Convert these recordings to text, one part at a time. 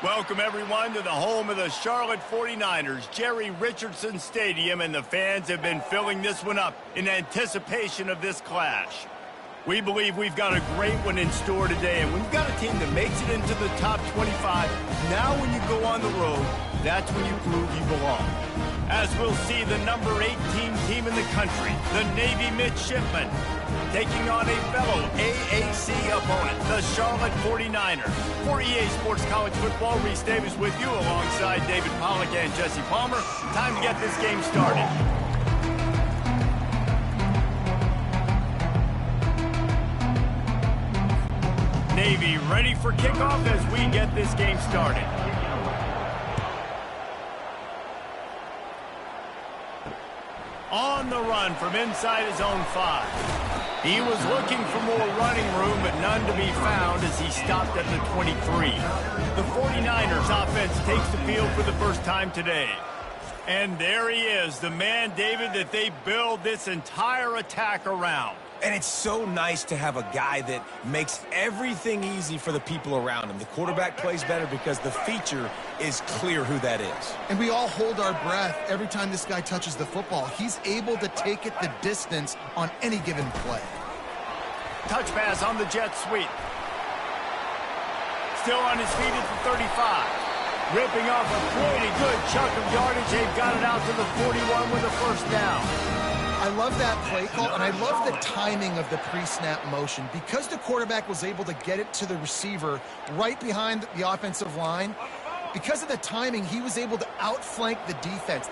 Welcome, everyone, to the home of the Charlotte 49ers, Jerry Richardson Stadium, and the fans have been filling this one up in anticipation of this clash. We believe we've got a great one in store today, and we've got a team that makes it into the top 25. Now when you go on the road, that's when you prove you belong. As we'll see the number 18 team in the country, the Navy Midshipmen, taking on a fellow AAC opponent, the Charlotte 49ers. For EA Sports College Football, Reese Davis with you alongside David Pollack and Jesse Palmer. Time to get this game started. Navy ready for kickoff as we get this game started. On the run from inside his own 5. He was looking for more running room, but none to be found as he stopped at the 23. The 49ers offense takes the field for the first time today. And there he is, the man, David, that they build this entire attack around. And it's so nice to have a guy that makes everything easy for the people around him. The quarterback plays better because the feature is clear who that is. And we all hold our breath every time this guy touches the football. He's able to take it the distance on any given play. Touch pass on the jet sweep. Still on his feet at the 35. Ripping off a pretty good chunk of yardage. They've got it out to the 41 with a first down. I love that play call, and I love the timing of the pre-snap motion. Because the quarterback was able to get it to the receiver right behind the offensive line, because of the timing, he was able to outflank the defense.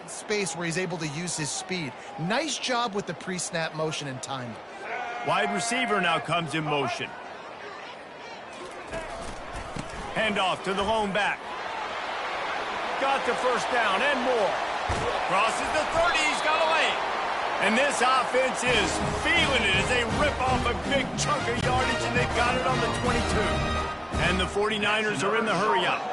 Space where he's able to use his speed. Nice job with the pre-snap motion and timing. Wide receiver now comes in motion. Handoff to the lone back. Got the first down and more. Crosses the 30, he's got away. And this offense is feeling it as they rip off a big chunk of yardage, and they've got it on the 22. And the 49ers are in the hurry-up.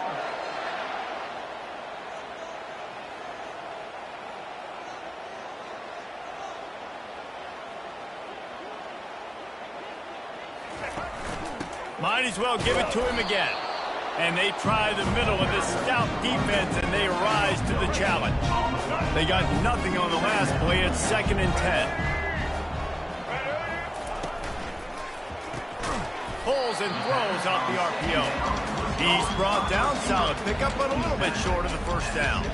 Might as well give it to him again. And they try the middle of this stout defense, and they rise to the challenge. They got nothing on the last play. It's 2nd and 10. Pulls and throws off the RPO. He's brought down, solid pickup, but a little bit short of the first down.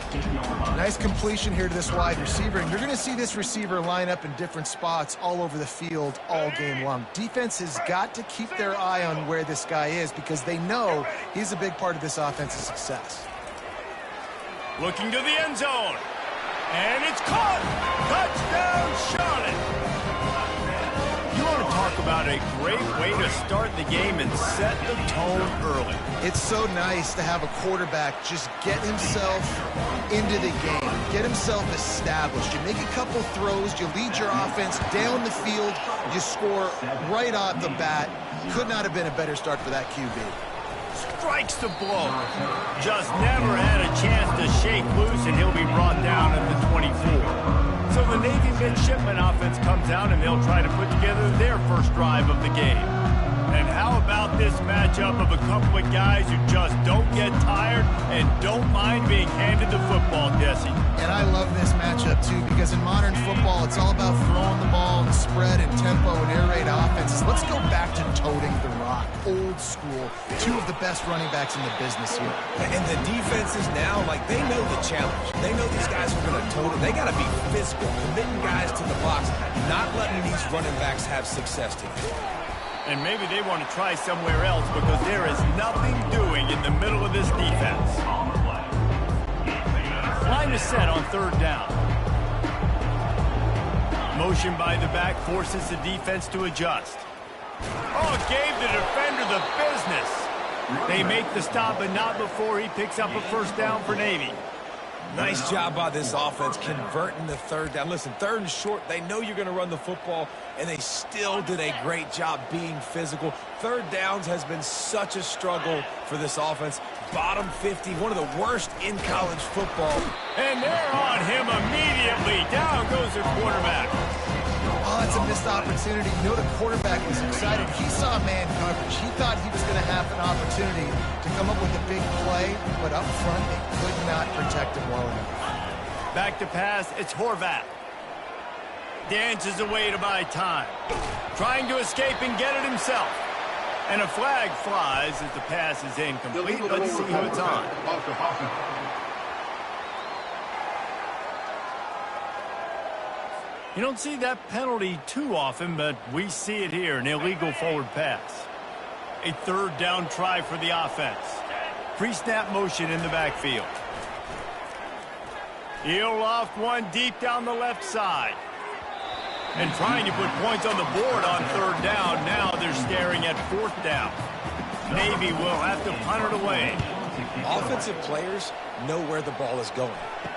Nice completion here to this wide receiver, and you're going to see this receiver line up in different spots all over the field all game long. Defense has got to keep their eye on where this guy is because they know he's a big part of this offense's success. Looking to the end zone. And it's caught! Touchdown, Charlotte! You want to talk about a great way to start the game and set the tone early. It's so nice to have a quarterback just get himself into the game, get himself established. You make a couple throws, you lead your offense down the field, you score right off the bat. Could not have been a better start for that QB. Strikes the blow. Just never had a chance to shake loose, and he'll be brought down at the 24. So the Navy midshipman offense comes out, and they'll try to put together their first drive of the game. And how about this matchup of a couple of guys who just don't get tired and don't mind being handed the football, Jesse? And I love this matchup, too, because in modern football, it's all about throwing the ball and spread and tempo and air raid offenses. Let's go back to toting the rock, old school. Two of the best running backs in the business here. And the defenses now, like, they know the challenge. They know these guys are going to tote it. They got to be physical, committing guys to the box, not letting these running backs have success today. And maybe they want to try somewhere else because there is nothing doing in the middle of this defense. Line is set on 3rd down. Motion by the back forces the defense to adjust. Oh, gave the defender the business. They make the stop, but not before he picks up a first down for Navy. Nice job by this offense converting the 3rd down. Listen, 3rd and short, they know you're going to run the football, and they still did a great job being physical. 3rd downs has been such a struggle for this offense. Bottom 50, one of the worst in college football. And they're on him immediately. Down goes the quarterback. Oh, it's a missed opportunity. You know the quarterback was excited. He saw man coverage. He thought he was going to have an opportunity to come up with a big play, but up front, they could not protect him well enough. Back to pass, it's Horvath. Dances away to buy time. Trying to escape and get it himself. And a flag flies as the pass is incomplete. Let's see who it's on. You don't see that penalty too often, but we see it here, an illegal forward pass. A 3rd down try for the offense. Pre-snap motion in the backfield. He'll loft one deep down the left side. And trying to put points on the board on 3rd down. Now they're staring at 4th down. Navy will have to punt it away. Offensive players know where the ball is going.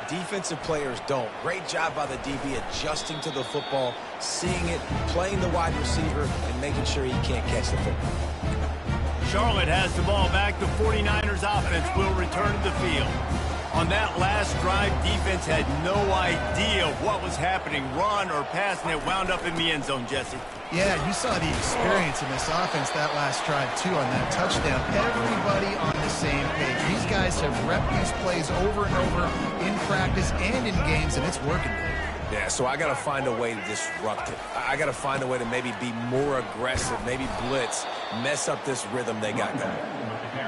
Defensive players don't. Great job by the DB adjusting to the football, seeing it, playing the wide receiver, and making sure he can't catch the football. Charlotte has the ball back. The 49ers offense will return to the field. On that last drive, defense had no idea what was happening, run or pass, and it wound up in the end zone, Jesse. Yeah, you saw the experience in this offense that last drive, too, on that touchdown. Everybody on the same page. These guys have repped these plays over and over in practice and in games, and it's working. Yeah, so I got to find a way to disrupt it. I got to find a way to maybe be more aggressive, maybe blitz, mess up this rhythm they got going.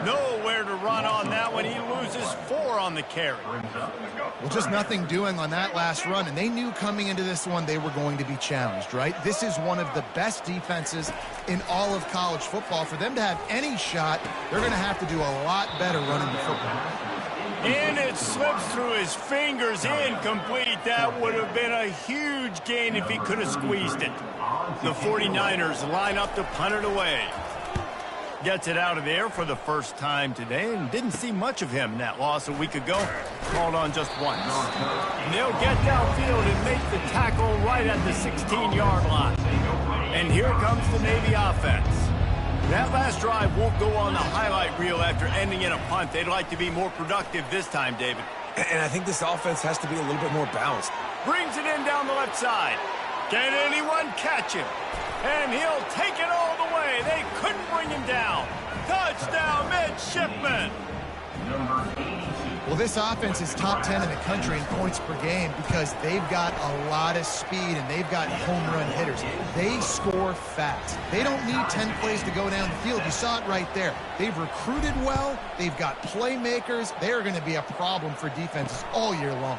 Nowhere to run on that one. He loses 4 on the carry. Well, just nothing doing on that last run, and they knew coming into this one they were going to be challenged, right? This is one of the best defenses in all of college football. For them to have any shot, they're going to have to do a lot better running the football. And it slips through his fingers, incomplete. That would have been a huge gain if he could have squeezed it. The 49ers line up to punt it away. Gets it out of the air for the first time today, and didn't see much of him in that loss a week ago. Called on just once. And they'll get downfield and make the tackle right at the 16-yard line. And here comes the Navy offense. That last drive won't go on the highlight reel after ending in a punt. They'd like to be more productive this time, David. And I think this offense has to be a little bit more balanced. Brings it in down the left side. Can anyone catch him? And he'll take it all the way. They couldn't bring him down. Touchdown, midshipman. Well, this offense is top 10 in the country in points per game because they've got a lot of speed and they've got home run hitters. They score fast. They don't need 10 plays to go down the field. You saw it right there. They've recruited well. They've got playmakers. They are going to be a problem for defenses all year long.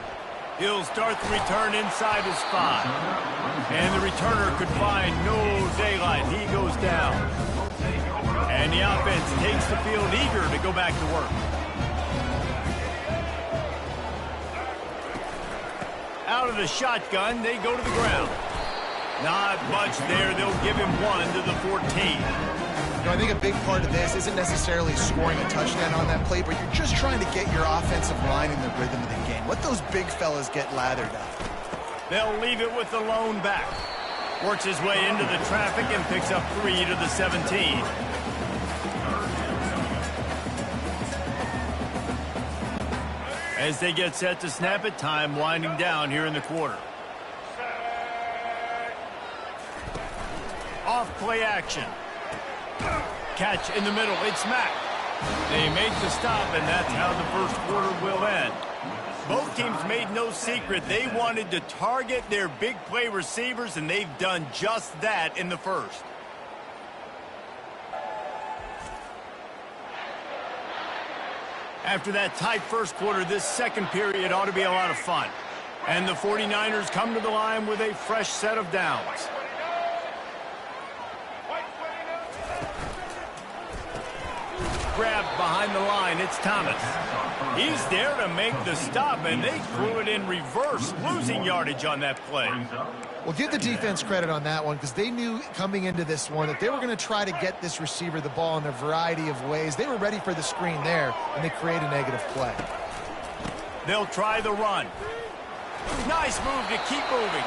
He'll start the return inside his spot. And the returner could find no daylight. He goes down. And the offense takes the field eager to go back to work. Out of the shotgun, they go to the ground. Not much there. They'll give him 1 to the 14. You know, I think a big part of this isn't necessarily scoring a touchdown on that play, but you're just trying to get your offensive line in the rhythm of the game. Let those big fellas get lathered up. They'll leave it with the lone back. Works his way into the traffic and picks up 3 to the 17. As they get set to snap it, time winding down here in the quarter. Off play action. Catch in the middle. It's Mack. They make the stop, and that's how the first quarter will end. Both teams made no secret. They wanted to target their big play receivers, and they've done just that in the first. After that tight first quarter, this second period ought to be a lot of fun. And the 49ers come to the line with a fresh set of downs. Grabbed behind the line, it's Thomas. He's there to make the stop, and they threw it in reverse, losing yardage on that play. Well, give the defense credit on that one because they knew coming into this one that they were going to try to get this receiver the ball in a variety of ways. They were ready for the screen there, and they create a negative play. They'll try the run. Nice move to keep moving.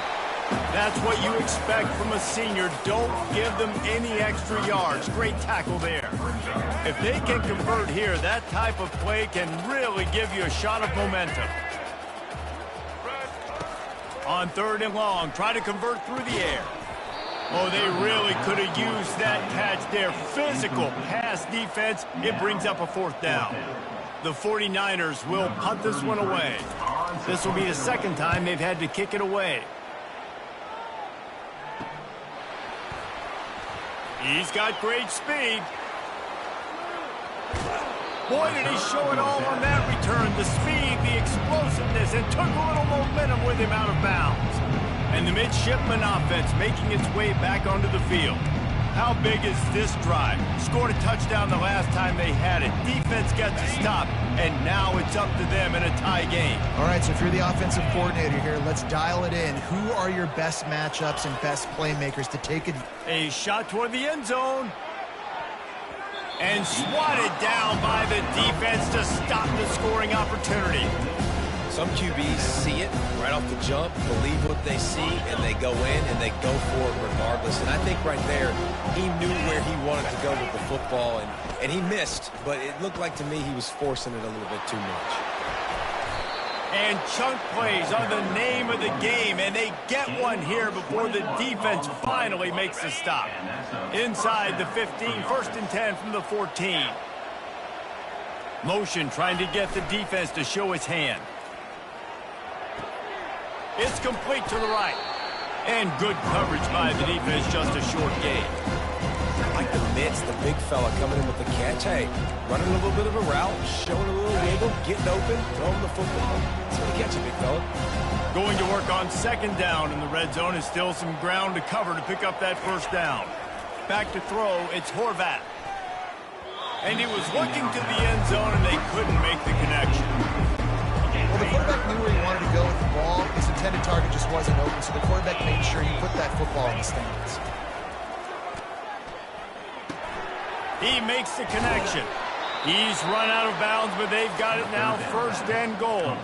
That's what you expect from a senior. Don't give them any extra yards. Great tackle there. If they can convert here, that type of play can really give you a shot of momentum. On 3rd and long, try to convert through the air. Oh, they really could have used that catch there. Physical pass defense. It brings up a 4th down. The 49ers will punt this one away. This will be the second time they've had to kick it away. He's got great speed. Boy, did he show it all on that return. The speed, the explosiveness, and took a little momentum with him out of bounds. And the midshipman offense making its way back onto the field. How big is this drive? Scored a touchdown the last time they had it. Defense gets a stop, and now it's up to them in a tie game. All right, so if you're the offensive coordinator here, let's dial it in. Who are your best matchups and best playmakers to take it? A shot toward the end zone. And swatted down by the defense to stop the scoring opportunity. Some QBs see it right off the jump, believe what they see, and they go in and they go for it regardless. And I think right there, he knew where he wanted to go with the football, and he missed. But it looked like to me he was forcing it a little bit too much. And chunk plays are the name of the game, and they get one here before the defense finally makes the stop. Inside the 15, 1st and 10 from the 14. Motion trying to get the defense to show its hand. It's complete to the right. And good coverage by the defense, just a short gain. I like the mitts, the big fella coming in with the catch. Hey, running a little bit of a route, showing a little wiggle, getting open, throwing the football. That's how you catch it, big fella. Going to work on 2nd down in the red zone. Is still some ground to cover to pick up that 1st down. Back to throw, it's Horvat. And he was looking to the end zone, and they couldn't make the connection. Well, the quarterback knew where he wanted to go with the ball. His intended target just wasn't open, so the quarterback made sure he put that football in the stands. He makes the connection. He's run out of bounds, but they've got it now 1st and goal.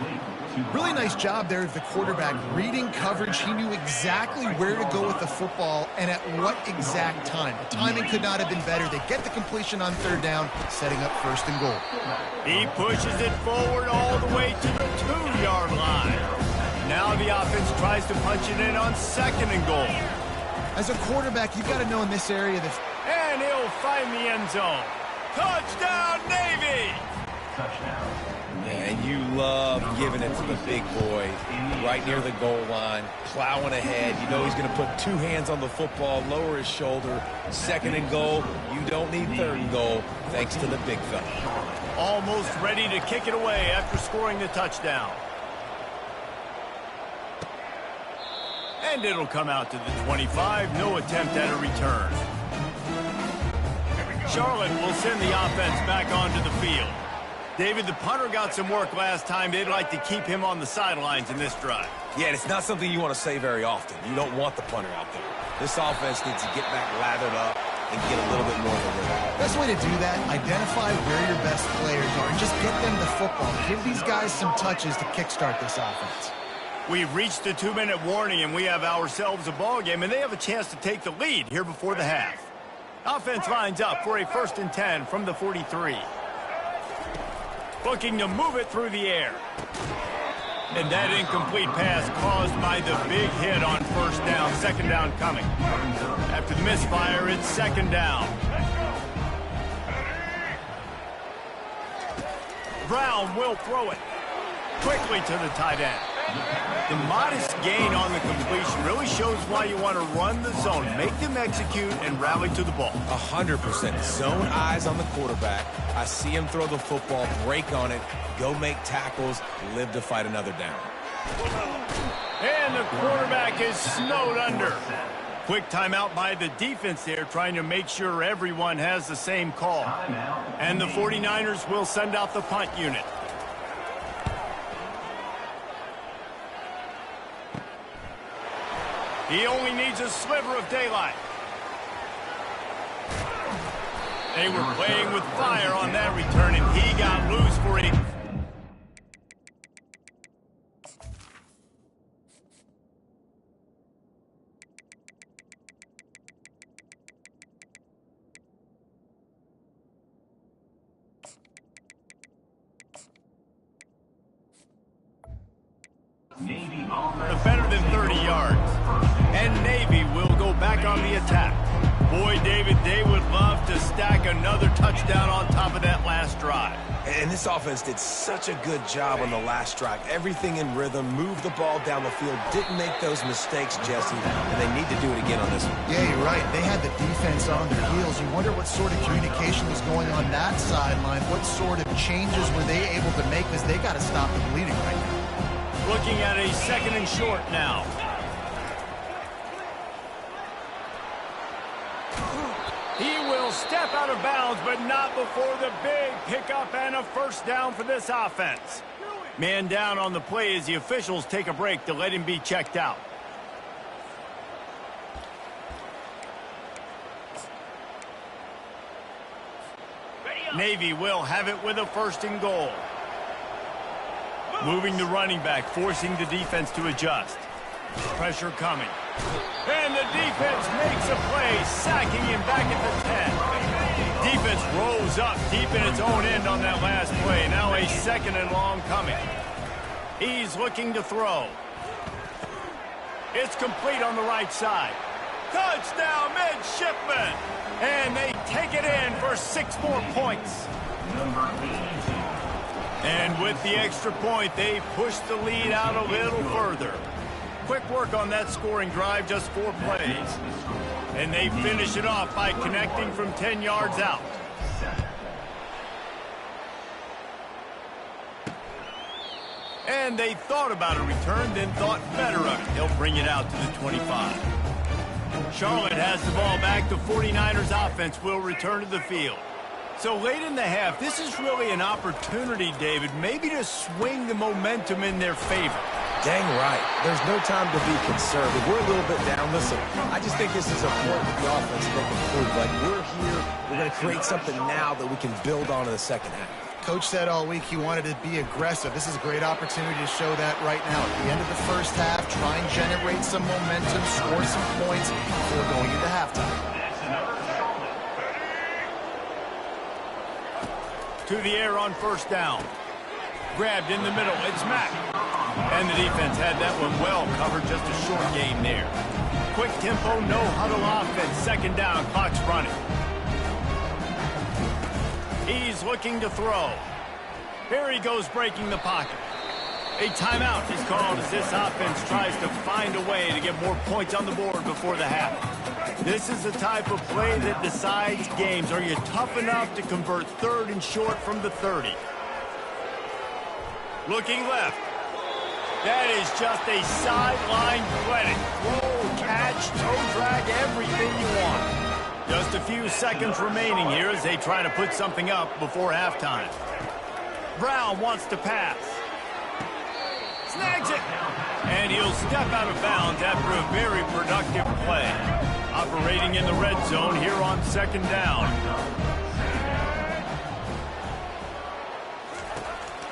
Really nice job there of the quarterback. Reading coverage, he knew exactly where to go with the football and at what exact time. The timing could not have been better. They get the completion on 3rd down, setting up 1st and goal. He pushes it forward all the way to the 2-yard line. Now the offense tries to punch it in on 2nd and goal. As a quarterback, you've got to know in this area that... And he'll find the end zone. Touchdown, Navy! And you love giving it to the big boy right near the goal line, plowing ahead. You know he's going to put two hands on the football, lower his shoulder. Second and goal, you don't need third and goal, thanks to the big fella. Almost ready to kick it away after scoring the touchdown. And it'll come out to the 25. No attempt at a return. Charlotte will send the offense back onto the field. David, the punter got some work last time. They'd like to keep him on the sidelines in this drive. Yeah, and it's not something you want to say very often. You don't want the punter out there. This offense needs to get back lathered up and get a little bit more of a rhythm. Best way to do that, identify where your best players are and just get them the football. Give these guys some touches to kickstart this offense. We've reached the 2-minute warning, and we have ourselves a ball game, and they have a chance to take the lead here before the half. Offense lines up for a 1st and 10 from the 43. Looking to move it through the air. And that incomplete pass caused by the big hit on 1st down. 2nd down coming. After the misfire, it's 2nd down. Brown will throw it quickly to the tight end. The modest gain on the completion really shows why you want to run the zone. Make them execute and rally to the ball. 100%. Zone eyes on the quarterback. I see him throw the football, break on it, go make tackles, live to fight another down. And the quarterback is snowed under. Quick timeout by the defense there, trying to make sure everyone has the same call. And the 49ers will send out the punt unit. He only needs a sliver of daylight. They were playing with fire on that return, and he got loose for it. Better than 30 yards. And Navy will go back on the attack. Boy, David, they would love to stack another touchdown on top of that last drive. And this offense did such a good job on the last drive. Everything in rhythm, moved the ball down the field, didn't make those mistakes, Jesse, and they need to do it again on this one. Yeah, you're right. They had the defense on their heels. You wonder what sort of communication was going on that sideline. What sort of changes were they able to make, because they got to stop the bleeding right now. Looking at a 2nd and short now. He will step out of bounds, but not before the big pickup and a 1st down for this offense. Man down on the play as the officials take a break to let him be checked out. Navy will have it with a 1st and goal. Moving the running back, forcing the defense to adjust. Pressure coming. And the defense makes a play, sacking him back at the 10. Defense rolls up deep in its own end on that last play. Now a 2nd and long coming. He's looking to throw. It's complete on the right side. Touchdown, midshipman! And they take it in for 6 more points. And with the extra point, they push the lead out a little further. Quick work on that scoring drive, just 4 plays. And they finish it off by connecting from 10 yards out. And they thought about a return, then thought better of it. They'll bring it out to the 25. Charlotte has the ball back. The 49ers offense will return to the field. So late in the half, this is really an opportunity, David, maybe to swing the momentum in their favor. Dang right. There's no time to be conservative. We're a little bit down. Listen, I just think this is a point with the offense that they can prove. Like, we're here. We're going to create something now that we can build on in the 2nd half. Coach said all week he wanted to be aggressive. This is a great opportunity to show that right now. At the end of the 1st half, try and generate some momentum, score some points before going into halftime. To the air on 1st down. Grabbed in the middle. It's Mack. And the defense had that one well covered. Just a short game there. Quick tempo, no huddle offense. 2nd down. Clock's running. He's looking to throw. Here he goes breaking the pocket. A timeout is called as this offense tries to find a way to get more points on the board before the half. This is the type of play that decides games. Are you tough enough to convert 3rd and short from the 30? Looking left. That is just a sideline credit. Throw, catch, toe drag, everything you want. Just a few seconds remaining here as they try to put something up before halftime. Brown wants to pass. Snags it. And he'll step out of bounds after a very productive play. Operating in the red zone here on 2nd down.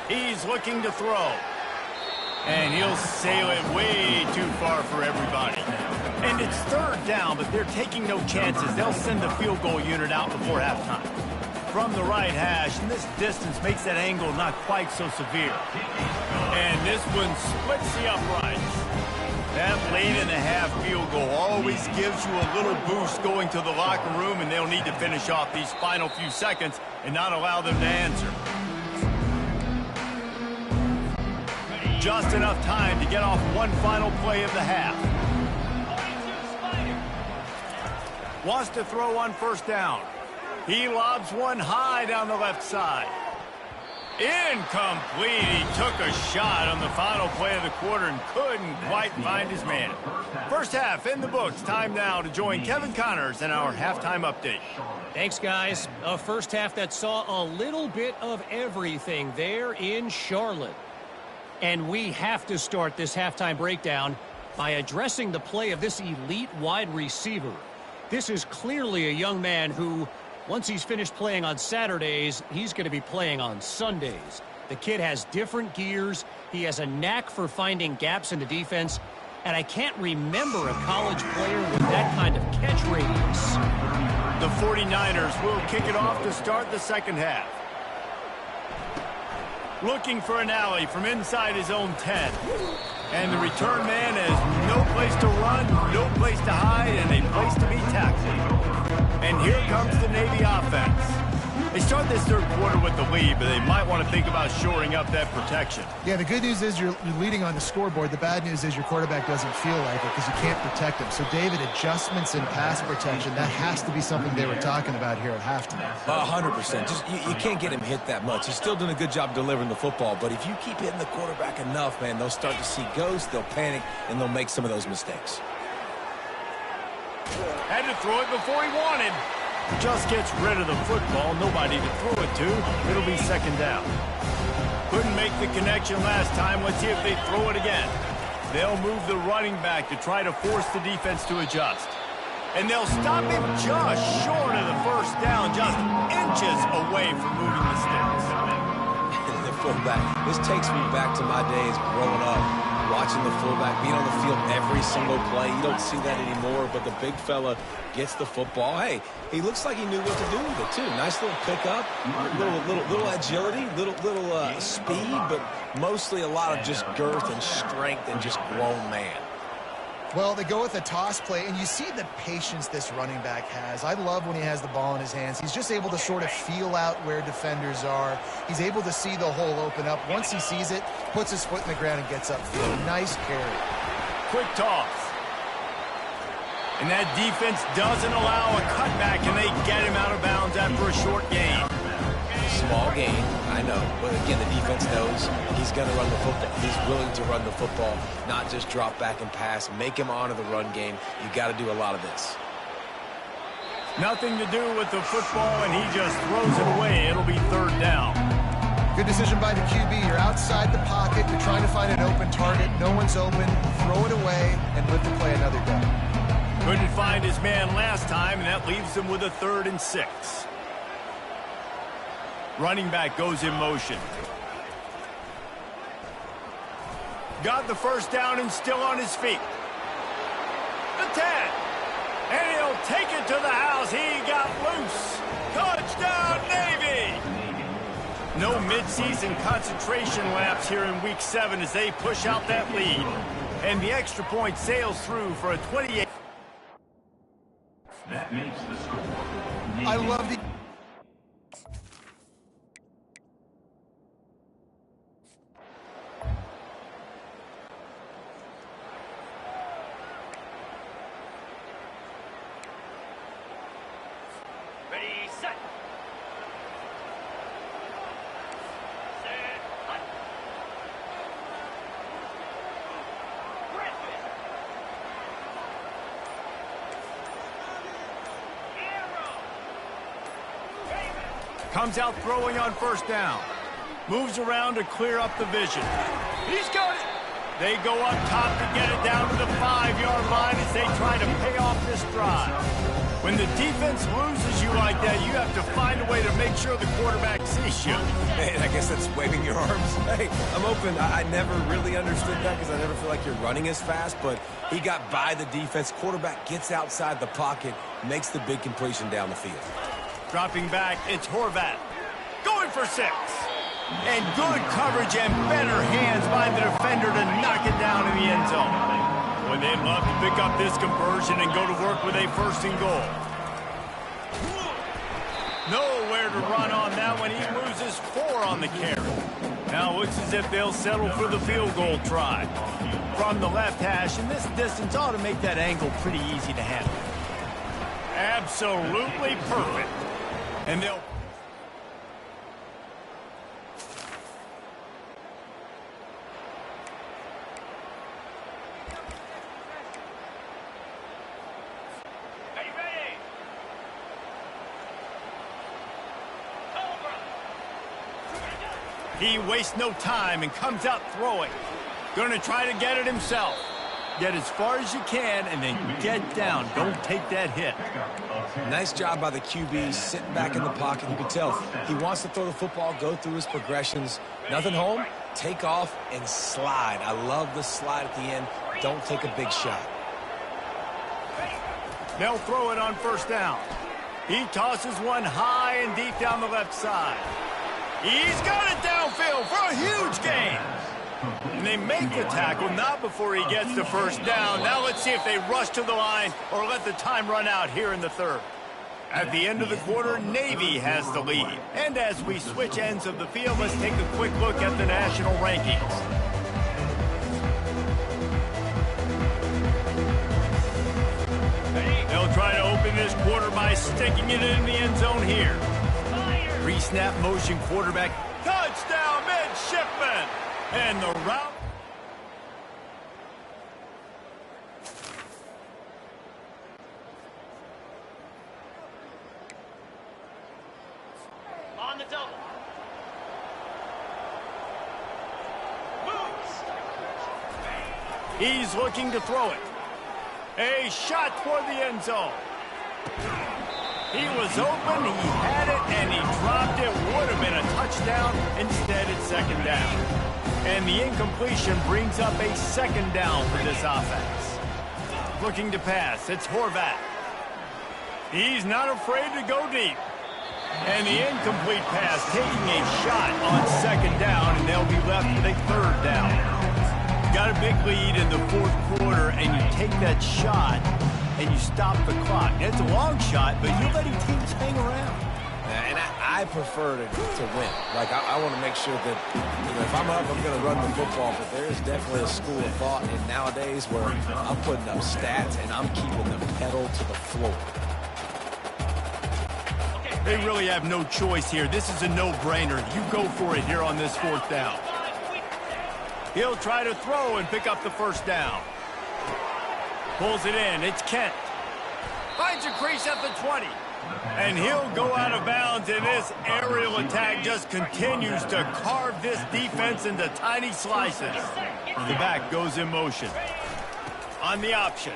He's looking to throw. And he'll sail it way too far for everybody. And it's 3rd down, but they're taking no chances. They'll send the field goal unit out before halftime. From the right hash, and this distance makes that angle not quite so severe. And this one splits the uprights. That late-in-the-half field goal always gives you a little boost going to the locker room, and they'll need to finish off these final few seconds and not allow them to answer. Just enough time to get off one final play of the half. Wants to throw on 1st down. He lobs one high down the left side. Incomplete. He took a shot on the final play of the quarter and couldn't quite find his man. First half in the books. Time now to join Kevin Connors in our halftime update. Thanks, guys. A first half that saw a little bit of everything there in Charlotte. And we have to start this halftime breakdown by addressing the play of this elite wide receiver. This is clearly a young man who, once he's finished playing on Saturdays, he's going to be playing on Sundays. The kid has different gears. He has a knack for finding gaps in the defense. And I can't remember a college player with that kind of catch radius. The 49ers will kick it off to start the second half. Looking for an alley from inside his own 10. And the return man has no place to run, no place to hide, and a place to be tackled. And here comes the Navy offense. They start this 3rd quarter with the lead, but they might want to think about shoring up that protection. Yeah, the good news is you're leading on the scoreboard. The bad news is your quarterback doesn't feel like it because you can't protect him. So, David, adjustments in pass protection, that has to be something they were talking about here at halftime. 100%. Just you can't get him hit that much. He's still doing a good job delivering the football, but if you keep hitting the quarterback enough, man, they'll start to see ghosts, they'll panic, and they'll make some of those mistakes. Had to throw it before he wanted. Just gets rid of the football. Nobody to throw it to. It'll be 2nd down. Couldn't make the connection last time. Let's see if they throw it again. They'll move the running back to try to force the defense to adjust. And they'll stop him just short of the 1st down, just inches away from moving the sticks. The fullback. This takes me back to my days growing up, watching the fullback being on the field every single play. You don't see that anymore, but the big fella gets the football. Hey, he looks like he knew what to do with it, too. Nice little pickup, little agility, little speed, but mostly a lot of just girth and strength and just grown man. Well, they go with a toss play, and you see the patience this running back has. I love when he has the ball in his hands. He's just able to sort of feel out where defenders are. He's able to see the hole open up. Once he sees it, puts his foot in the ground and gets upfield. Nice carry. Quick toss. And that defense doesn't allow a cutback, and they get him out of bounds after a short gain. Small gain, I know. But again, the defense knows he's going to run the football. He's willing to run the football, not just drop back and pass. Make him honor the run game. You got to do a lot of this. Nothing to do with the football, and he just throws it away. It'll be 3rd down. Good decision by the QB. You're outside the pocket. You're trying to find an open target. No one's open. Throw it away and live to play another down. Couldn't find his man last time, and that leaves him with a 3rd and 6. Running back goes in motion. Got the 1st down and still on his feet. The 10. And he'll take it to the house. He got loose. Touchdown, Navy! No midseason concentration laps here in Week 7 as they push out that lead. And the extra point sails through for a 28. That makes the score. 28. I love the... Comes out throwing on first down. Moves around to clear up the vision. He's got it. They go up top to get it down to the 5-yard line as they try to pay off this drive. When the defense loses you like that, you have to find a way to make sure the quarterback sees you. Man, I guess that's waving your arms. Hey, I'm open. I never really understood that because I never feel like you're running as fast, but he got by the defense. Quarterback gets outside the pocket, makes the big completion down the field. Dropping back, it's Horvat. Going for 6. And good coverage and better hands by the defender to knock it down in the end zone. When they'd love to pick up this conversion and go to work with a first and goal. Nowhere to run on that one. He loses 4 on the carry. Now it looks as if they'll settle for the field goal try. From the left hash, and this distance ought to make that angle pretty easy to handle. Absolutely perfect. And they'll... He wastes no time and comes out throwing. Going to try to get it himself. Get as far as you can and then get down. Don't take that hit. Nice job by the QB, sitting back in the pocket. You can tell he wants to throw the football, go through his progressions. Nothing home, take off and slide. I love the slide at the end. Don't take a big shot. They'll throw it on first down. He tosses one high and deep down the left side. He's got it downfield for a huge gain. And they make the tackle, not before he gets the first down. Now let's see if they rush to the line or let the time run out here in the third. At the end of the quarter, Navy has the lead. And as we switch ends of the field, let's take a quick look at the national rankings. They'll try to open this quarter by sticking it in the end zone here. Pre-snap motion quarterback. Touchdown, midshipman. And the route. On the double. He's looking to throw it. A shot toward the end zone. He was open, he had it, and he dropped it. Would have been a touchdown. Instead, it's second down. And the incompletion brings up a second down for this offense. Looking to pass, it's Horvat. He's not afraid to go deep. And the incomplete pass taking a shot on second down, and they'll be left with a third down. Got a big lead in the fourth quarter, and you take that shot, and you stop the clock. It's a long shot, but you're letting teams hang around. And I prefer to win. Like, I want to make sure that, if I'm up, I'm going to run the football. But there is definitely a school of thought in nowadays where I'm putting up stats and I'm keeping the pedal to the floor. They really have no choice here. This is a no-brainer. You go for it here on this fourth down. He'll try to throw and pick up the first down. Pulls it in. It's Kent. Finds a crease at the 20. And he'll go out of bounds, and this aerial attack just continues to carve this defense into tiny slices. The back goes in motion. On the option.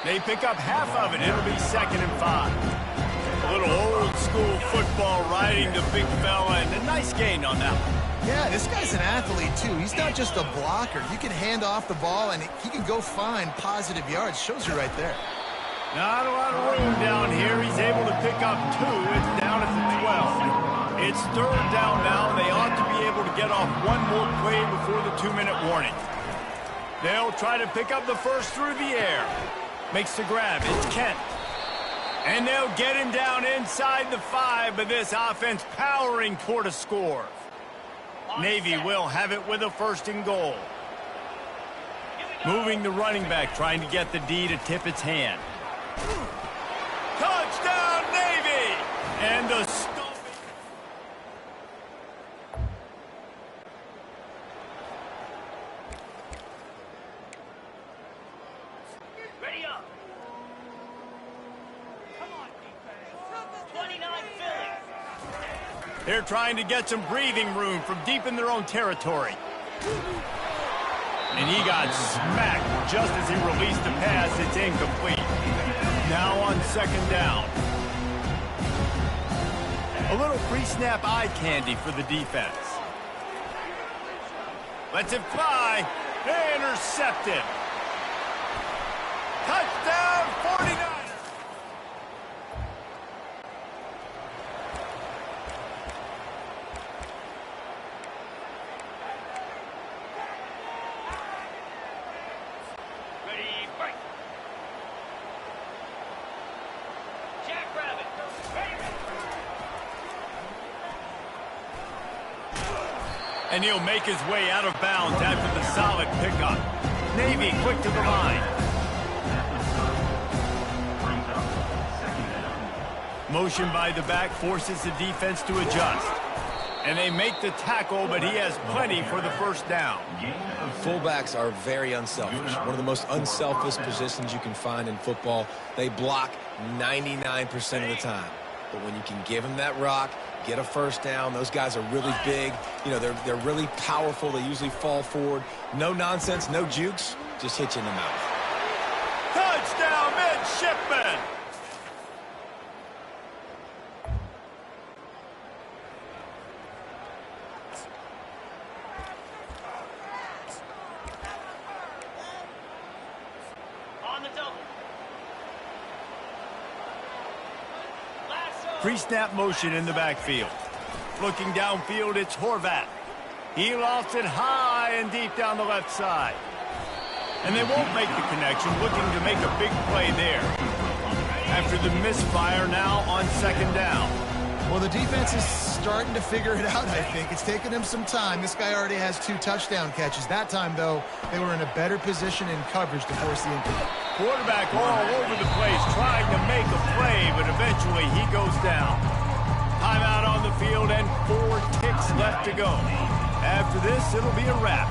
They pick up half of it. It'll be 2nd and 5. A little old-school football riding the big fella, and a nice gain on that one. Yeah, this guy's an athlete, too. He's not just a blocker. You can hand off the ball, and he can go find positive yards. Shows you right there. Not a lot of room down here. He's able to pick up 2. It's down at the 12. It's third down now, and they ought to be able to get off one more play before the 2-minute warning. They'll try to pick up the first through the air. Makes the grab. It's Kent. And they'll get him down inside the 5, but this offense powering toward a score. Navy will have it with a 1st and goal. Moving the running back, trying to get the D to tip its hand. Touchdown, Navy! And the Ready up. Come on, defense. 29 Philly. They're trying to get some breathing room from deep in their own territory. And he got smacked just as he released the pass. It's incomplete. Now on second down. A little pre-snap eye candy for the defense. Lets it fly. Intercepted. Touchdown, 49ers. Ready, fight. Jackrabbit. Ready. And he'll make his way out of bounds after the solid pickup. Navy quick to the line. Motion by the back forces the defense to adjust. And they make the tackle, but he has plenty for the first down. Fullbacks are very unselfish. One of the most unselfish positions you can find in football. They block 99% of the time. But when you can give them that rock, get a first down, those guys are really big. You know, they're really powerful. They usually fall forward. No nonsense, no jukes, just hit you in the mouth. Touchdown, midshipman! On the double. Lasso. Pre-snap motion in the backfield. Looking downfield, it's Horvat. He lofts it high and deep down the left side. And they won't make the connection, looking to make a big play there. After the misfire, now on second down. Well, the defense is starting to figure it out, I think. It's taken him some time. This guy already has 2 touchdown catches. That time, though, they were in a better position in coverage to force the incomplete. Quarterback all over the place, trying to make a play, but eventually he goes down. Timeout on the field and 4 ticks left to go. After this, it'll be a wrap.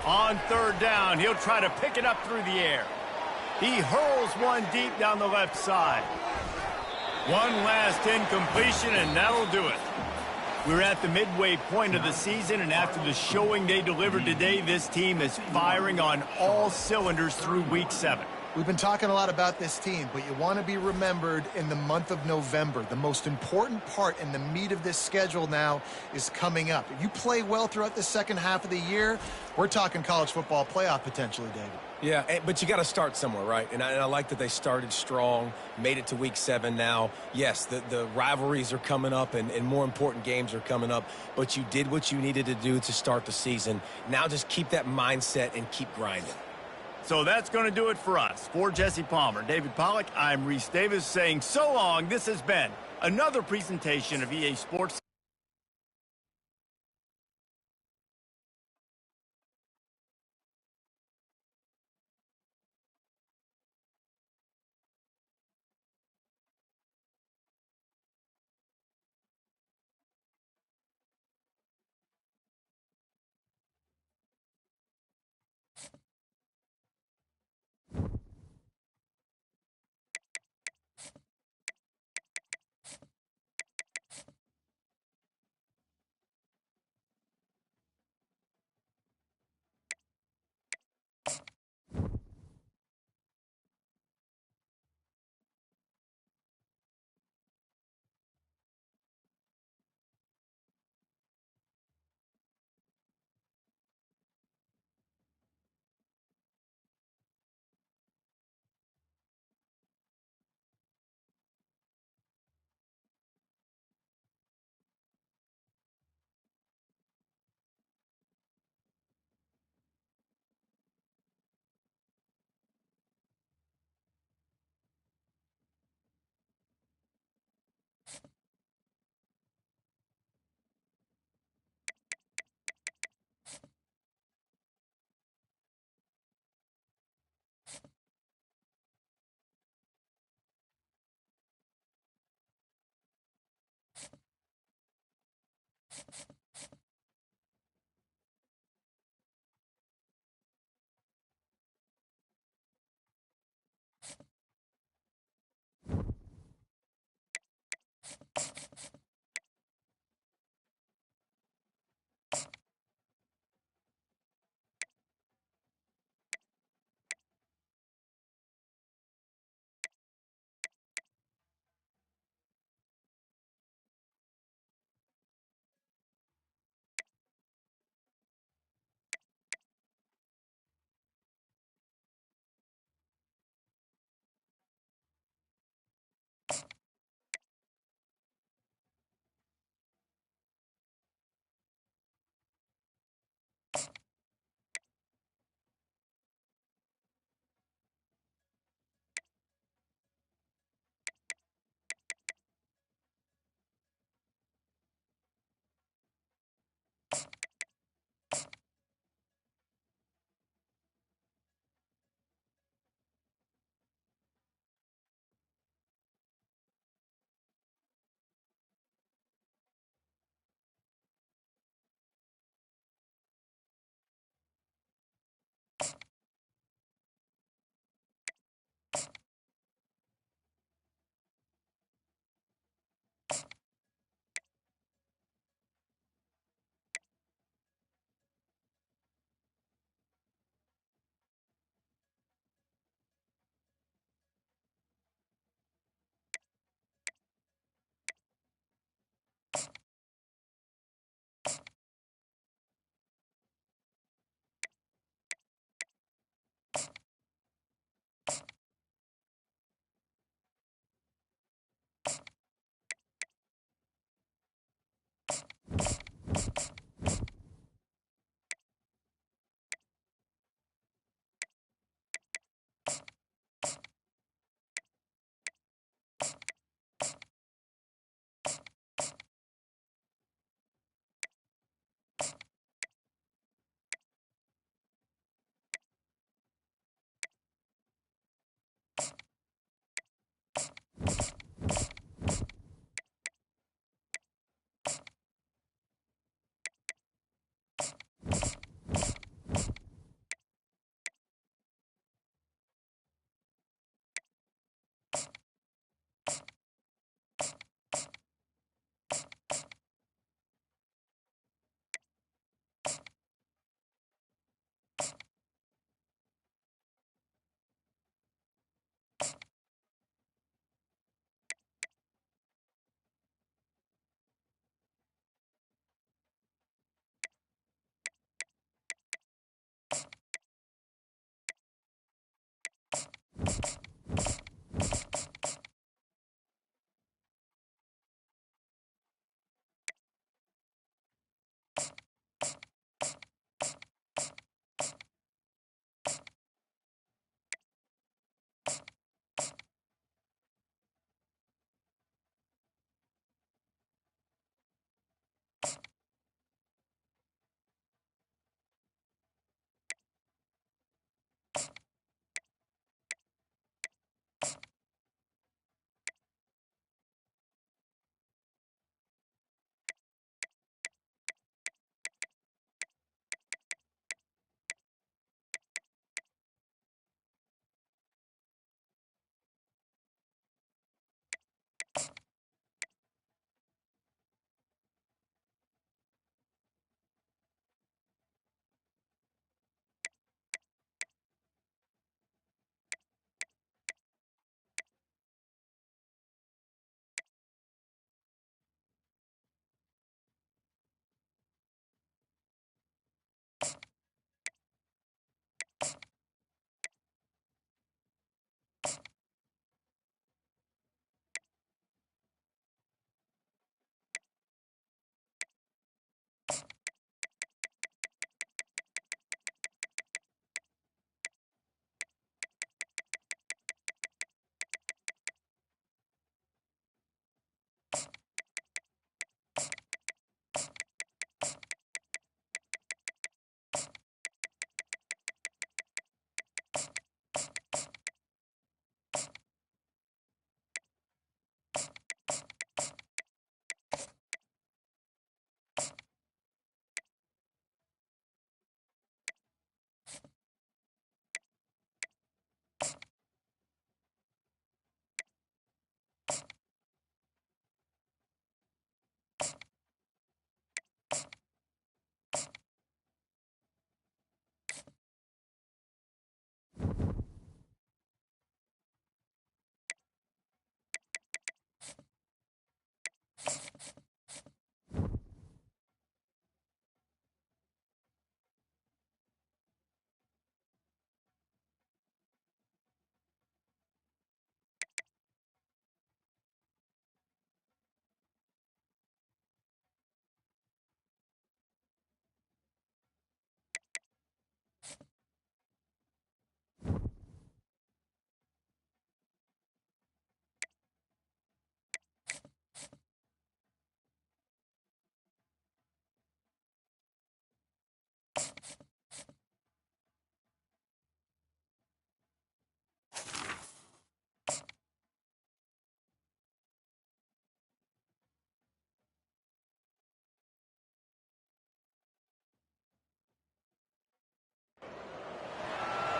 On third down, he'll try to pick it up through the air. He hurls one deep down the left side. One last incompletion, and that'll do it. We're at the midway point of the season, and after the showing they delivered today, this team is firing on all cylinders through Week 7. We've been talking a lot about this team, but you want to be remembered in the month of November. The most important part and the meat of this schedule now is coming up. If you play well throughout the second half of the year, we're talking college football playoff potentially, David. Yeah, but you got to start somewhere, right? And I like that they started strong, made it to Week 7 now. Yes, the rivalries are coming up and more important games are coming up, but you did what you needed to do to start the season. Now just keep that mindset and keep grinding. So that's going to do it for us. For Jesse Palmer, David Pollack, I'm Reese Davis saying so long. This has been another presentation of EA Sports.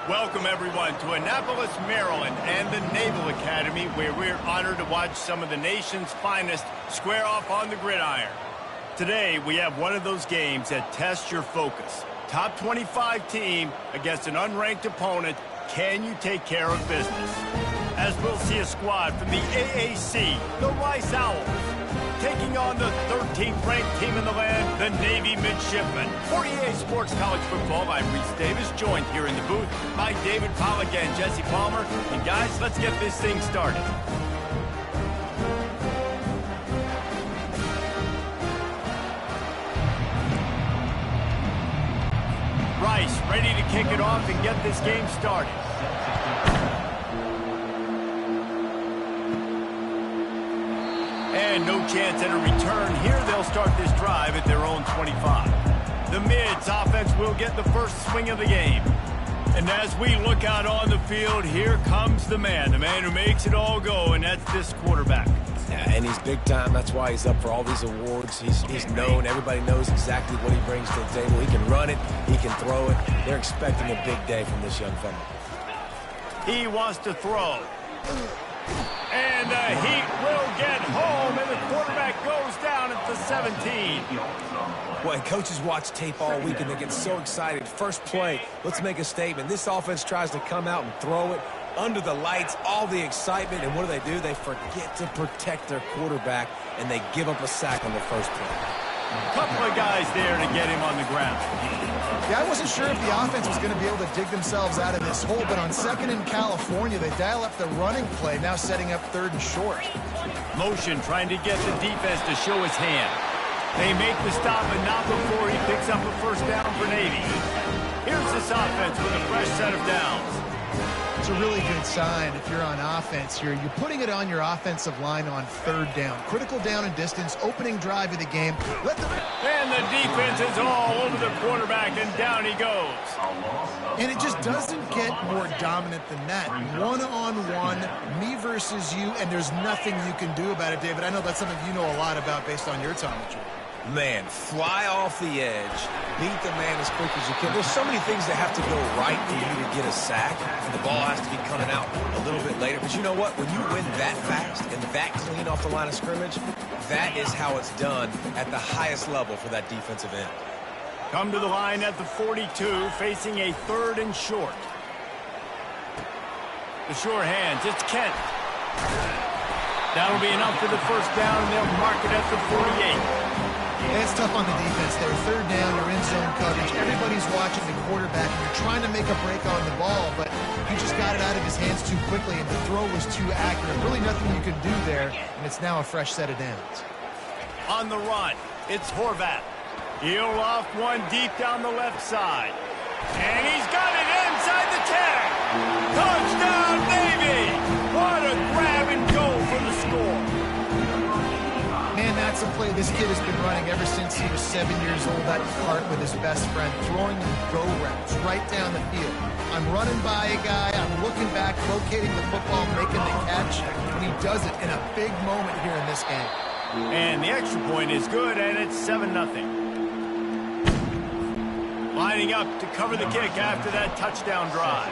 Welcome, everyone, to Annapolis, Maryland, and the Naval Academy, where we're honored to watch some of the nation's finest square off on the gridiron. Today, we have one of those games that tests your focus. Top 25 team against an unranked opponent. Can you take care of business? As we'll see a squad from the AAC, the Rice Owls, taking on the 13th ranked team in the land, the Navy Midshipmen. For EA Sports College Football, I'm Reese Davis, joined here in the booth by David Pollack and Jesse Palmer. And guys, let's get this thing started. Rice ready to kick it off and get this game started. And no chance at a return. Here they'll start this drive at their own 25. The Mids offense will get the first swing of the game. And as we look out on the field, here comes the man who makes it all go, and that's this quarterback. Yeah, and he's big time. That's why he's up for all these awards. He's known. Everybody knows exactly what he brings to the table. He can run it. He can throw it. They're expecting a big day from this young fella. He wants to throw. And the Heat will get home, and the quarterback goes down at the 17. Boy, coaches watch tape all week, and they get so excited. First play, let's make a statement. This offense tries to come out and throw it under the lights, all the excitement, and what do? They forget to protect their quarterback, and they give up a sack on the first play. Couple of guys there to get him on the ground. Yeah, I wasn't sure if the offense was going to be able to dig themselves out of this hole, but on 2nd and California, they dial up the running play, now setting up 3rd and short. Motion trying to get the defense to show his hand. They make the stop, but not before he picks up a first down for Navy. Here's this offense with a fresh set of downs. It's a really good sign if you're on offense here. You're putting it on your offensive line on 3rd down. Critical down and distance, opening drive of the game. And the defense is all over the quarterback, and down he goes. And it just doesn't get more dominant than that. One-on-one, me versus you, and there's nothing you can do about it, David. I know that's something you know a lot about based on your time with Jordan. Man, fly off the edge, beat the man as quick as you can. There's so many things that have to go right for you to get a sack. The ball has to be coming out a little bit later. But you know what? When you win that fast and that clean off the line of scrimmage, that is how it's done at the highest level for that defensive end. Come to the line at the 42, facing a 3rd and short. The sure hands, it's Kent. That'll be enough for the first down, and they'll mark it at the 48. Yeah, it's tough on the defense there. 3rd down, you're in zone coverage. Everybody's watching the quarterback, and you're trying to make a break on the ball, but he just got it out of his hands too quickly, and the throw was too accurate. Really nothing you can do there, and it's now a fresh set of downs. On the run, it's Horvath. He'll loft one deep down the left side. And he's got it inside the 10. Touchdown, Navy! What a grab and go for the score. Man, that's a play this kid has been running ever since he was 7 years old at the park with his best friend, throwing go routes right down the field. I'm running by a guy, I'm looking back, locating the football, making the catch, and he does it in a big moment here in this game. And the extra point is good, and it's 7-0. Lining up to cover the kick after that touchdown drive.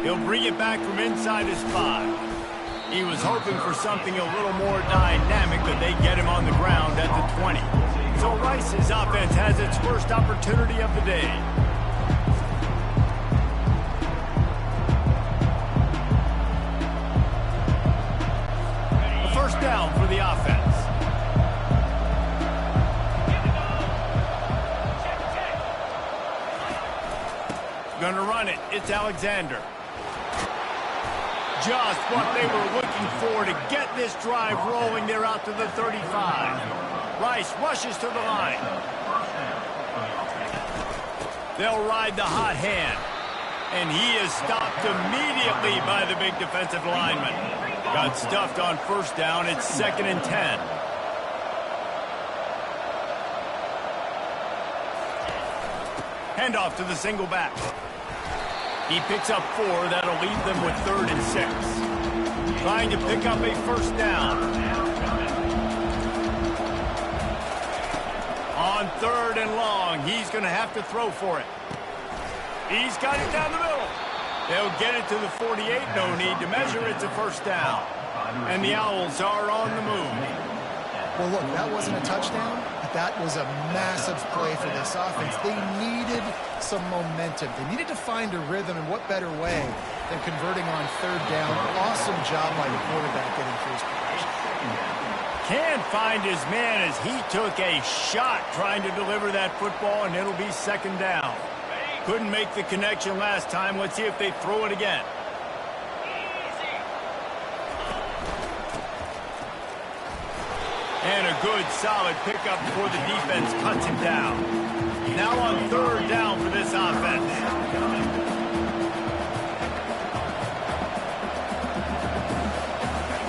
He'll bring it back from inside his 5. He was hoping for something a little more dynamic, but they get him on the ground at the 20. So Rice's offense has its first opportunity of the day. A first down for the offense. Going to run it. It's Alexander. Just what they were looking for to get this drive rolling. They're out to the 35. Rice rushes to the line. They'll ride the hot hand. And he is stopped immediately by the big defensive lineman. Got stuffed on first down. It's 2nd and 10. Handoff to the single back. He picks up 4. That'll leave them with 3rd and 6. Trying to pick up a first down. On 3rd and long, he's going to have to throw for it. He's got it down the middle. They'll get it to the 48. No need to measure. It's a first down. And the Owls are on the move. Well, look, that wasn't a touchdown, but that was a massive play for this offense. They needed some momentum. They needed to find a rhythm, and what better way than converting on 3rd down. Awesome job by the quarterback getting through his progression. Can't find his man as he took a shot trying to deliver that football, and it'll be 2nd down. Couldn't make the connection last time. Let's see if they throw it again. And a good, solid pickup before the defense cuts him down. Now on 3rd down for this offense.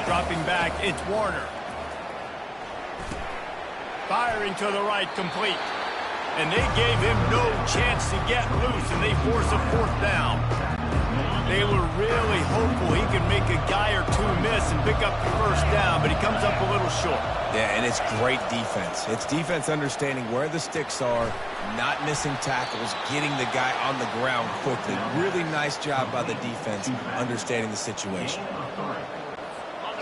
Dropping back, it's Warner. Firing to the right, complete. And they gave him no chance to get loose, and they force a 4th down. They were really hopeful he could make a guy or two miss and pick up the first down, but he comes up a little short. Yeah, and it's great defense. It's defense understanding where the sticks are, not missing tackles, getting the guy on the ground quickly. Really nice job by the defense understanding the situation.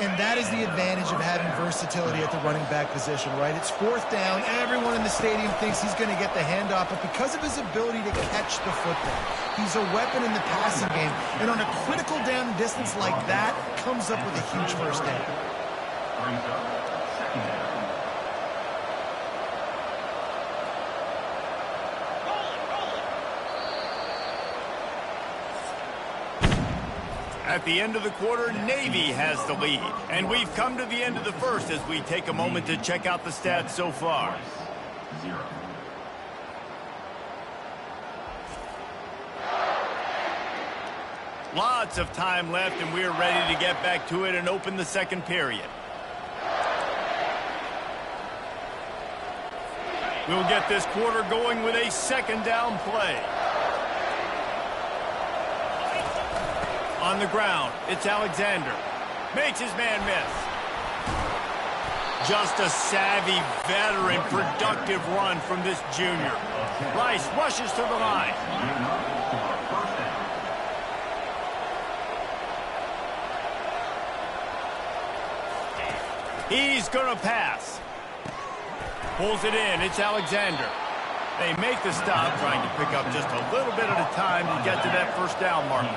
And that is the advantage of having versatility at the running back position, right? It's fourth down. Everyone in the stadium thinks he's going to get the handoff, but because of his ability to catch the football, he's a weapon in the passing game. And on a critical down distance like that, comes up with a huge first down. At the end of the quarter, Navy has the lead. And we've come to the end of the first as we take a moment to check out the stats so far. Lots of time left, and we're ready to get back to it and open the second period. We'll get this quarter going with a second down play. On the ground, it's Alexander. Makes his man miss. Just a savvy, veteran, productive run from this junior. Rice rushes to the line. He's going to pass. Pulls it in. It's Alexander. They make the stop, trying to pick up just a little bit at a time to get to that first down marker.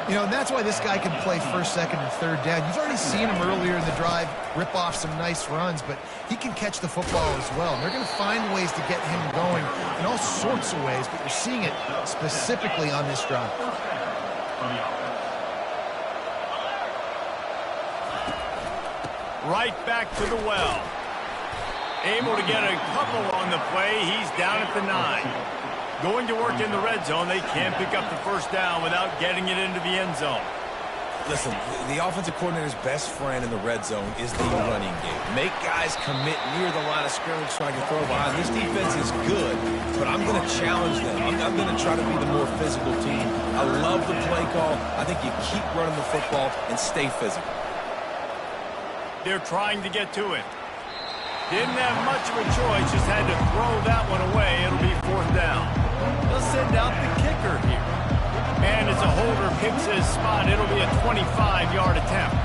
You know, and that's why this guy can play first, second, and third down. You've already seen him earlier in the drive rip off some nice runs, but he can catch the football as well. And they're going to find ways to get him going in all sorts of ways, but you're seeing it specifically on this drive. Right back to the well. Able to get a couple on the play. He's down at the 9. Going to work in the red zone. They can't pick up the first down without getting it into the end zone. Listen, the offensive coordinator's best friend in the red zone is the running game. Make guys commit near the line of scrimmage so I can throw behind. This defense is good, but I'm going to challenge them. I'm going to try to be the more physical team. I love the play call. I think you keep running the football and stay physical. They're trying to get to it. Didn't have much of a choice, just had to throw that one away. It'll be fourth down. They'll send out the kicker here. And as a holder picks his spot, it'll be a 25-yard attempt.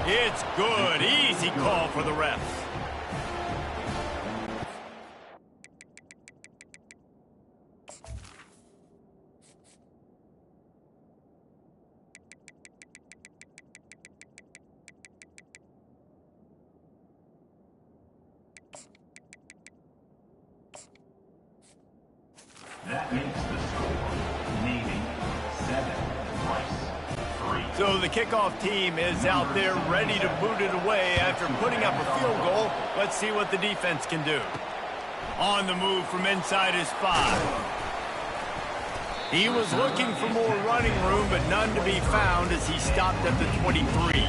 It's good. Easy call for the refs. That makes the score Navy 7, Rice 3. So the kickoff team is out there ready to boot it away after putting up a field goal. Let's see what the defense can do. On the move from inside his 5. He was looking for more running room, but none to be found as he stopped at the 23.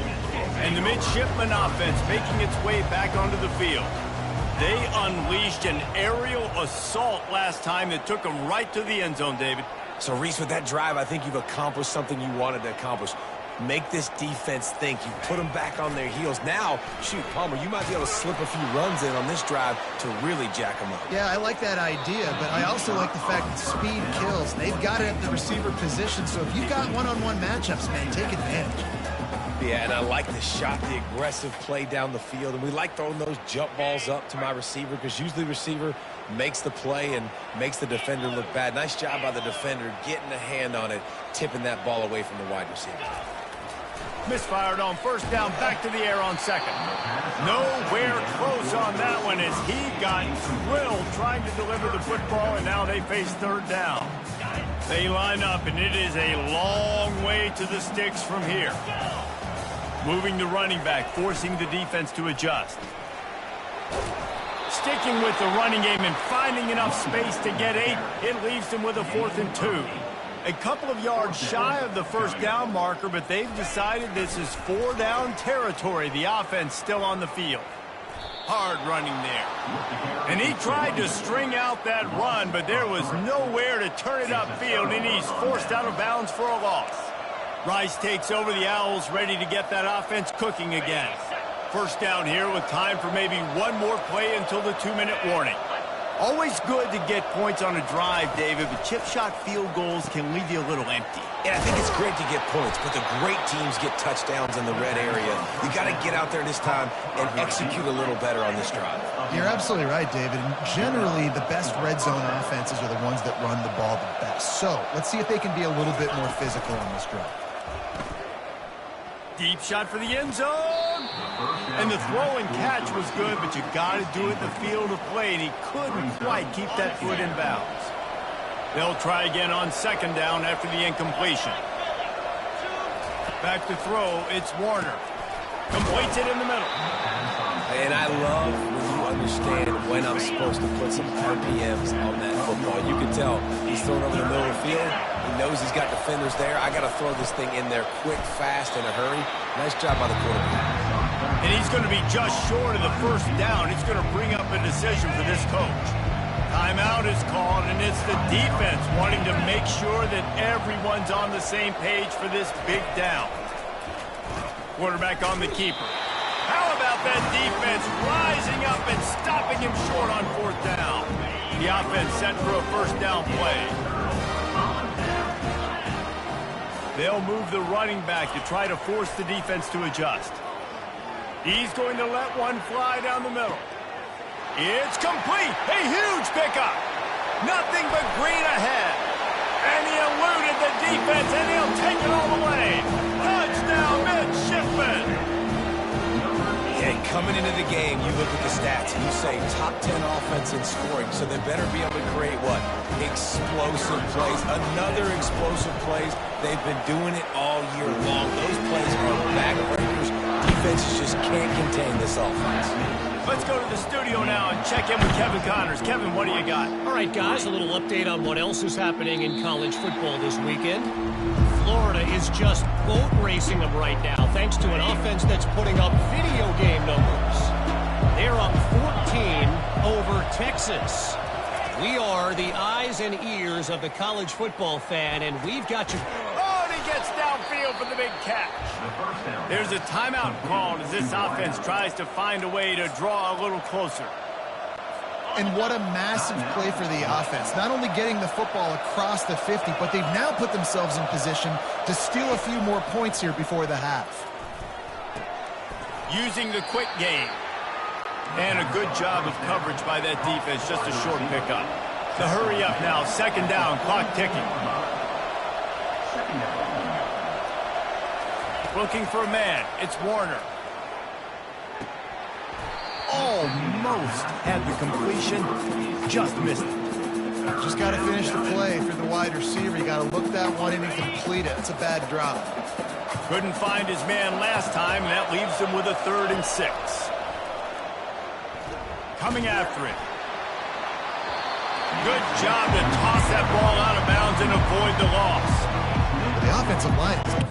And the midshipman offense making its way back onto the field. They unleashed an aerial assault last time that took them right to the end zone, David. So, Reese, with that drive, I think you've accomplished something you wanted to accomplish. Make this defense think. You put them back on their heels. Now, shoot, Palmer, you might be able to slip a few runs in on this drive to really jack them up. Yeah, I like that idea, but I also like the fact that speed kills. They've got it at the receiver position, so if you've got one-on-one matchups, man, take advantage. Yeah, and I like the shot, the aggressive play down the field. And we like throwing those jump balls up to my receiver because usually the receiver makes the play and makes the defender look bad. Nice job by the defender getting a hand on it, tipping that ball away from the wide receiver. Misfired on first down, back to the air on second. Nowhere close on that one as he got drilled trying to deliver the football, and now they face third down. They line up, and it is a long way to the sticks from here. Moving the running back, forcing the defense to adjust. Sticking with the running game and finding enough space to get 8, it leaves them with a 4th and 2. A couple of yards shy of the first down marker, but they've decided this is 4-down territory. The offense still on the field. Hard running there. And he tried to string out that run, but there was nowhere to turn it upfield, and he's forced out of bounds for a loss. Rice takes over. The Owls ready to get that offense cooking again. First down here with time for maybe one more play until the 2-minute warning. Always good to get points on a drive, David, but chip shot field goals can leave you a little empty. And I think it's great to get points, but the great teams get touchdowns in the red area. You got to get out there this time and execute a little better on this drive. You're absolutely right, David. And generally, the best red zone offenses are the ones that run the ball the best. So let's see if they can be a little bit more physical on this drive. Deep shot for the end zone. And the throw and catch was good, but you got to do it in the field of play, and he couldn't quite keep that foot in bounds. They'll try again on second down after the incompletion. Back to throw, it's Warner. Completes it in the middle. And I love when you understand when I'm supposed to put some RPMs on that football. You can tell he's throwing over the middle of the field. He knows he's got defenders there. I got to throw this thing in there quick, fast, in a hurry. Nice job by the quarterback. And he's going to be just short of the first down. It's going to bring up a decision for this coach. Timeout is called, and it's the defense wanting to make sure that everyone's on the same page for this big down. Quarterback on the keeper. How about that defense rising up and stopping him short on fourth down? The offense set for a first down play. They'll move the running back to try to force the defense to adjust. He's going to let one fly down the middle. It's complete. A huge pickup. Nothing but green ahead. And he eluded the defense, and he'll take it all the way. Touchdown, midshipman. And coming into the game, you look at the stats and you say top 10 offense in scoring, so they better be able to create what? Explosive plays. Another explosive plays. They've been doing it all year long. Those plays are backbreakers. Defenses just can't contain this offense. Let's go to the studio now and check in with Kevin Connors. Kevin, what do you got? All right, guys, a little update on what else is happening in college football this weekend. Florida is just boat racing them right now, thanks to an offense that's putting up video game numbers. They're up 14 over Texas. We are the eyes and ears of the college football fan, and we've got you. Oh, and he gets downfield for the big catch. There's a timeout called as this offense tries to find a way to draw a little closer. And what a massive play for the offense. Not only getting the football across the 50, but they've now put themselves in position to steal a few more points here before the half. Using the quick game. And a good job of coverage by that defense, just a short pickup. To hurry up now, second down, clock ticking. Looking for a man, it's Warner. Almost had the completion, just missed it. Just got to finish the play for the wide receiver. You got to look that one in and complete it. It's a bad drop. Couldn't find his man last time, and that leaves him with a 3rd and 6. Coming after it. Good job to toss that ball out of bounds and avoid the loss. The offensive line is...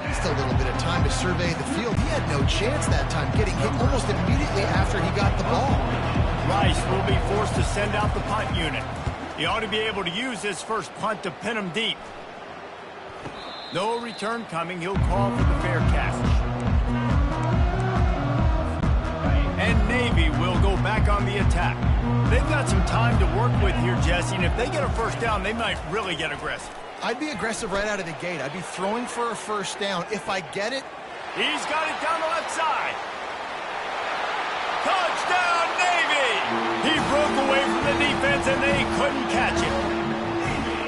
Just a little bit of time to survey the field. He had no chance that time, getting hit almost immediately after he got the ball. Rice will be forced to send out the punt unit. He ought to be able to use his first punt to pin him deep. No return coming. He'll call for the fair catch. And Navy will go back on the attack. They've got some time to work with here, Jesse, and if they get a first down, they might really get aggressive. I'd be aggressive right out of the gate. I'd be throwing for a first down. If I get it... He's got it down the left side. Touchdown, Navy! He broke away from the defense, and they couldn't catch him.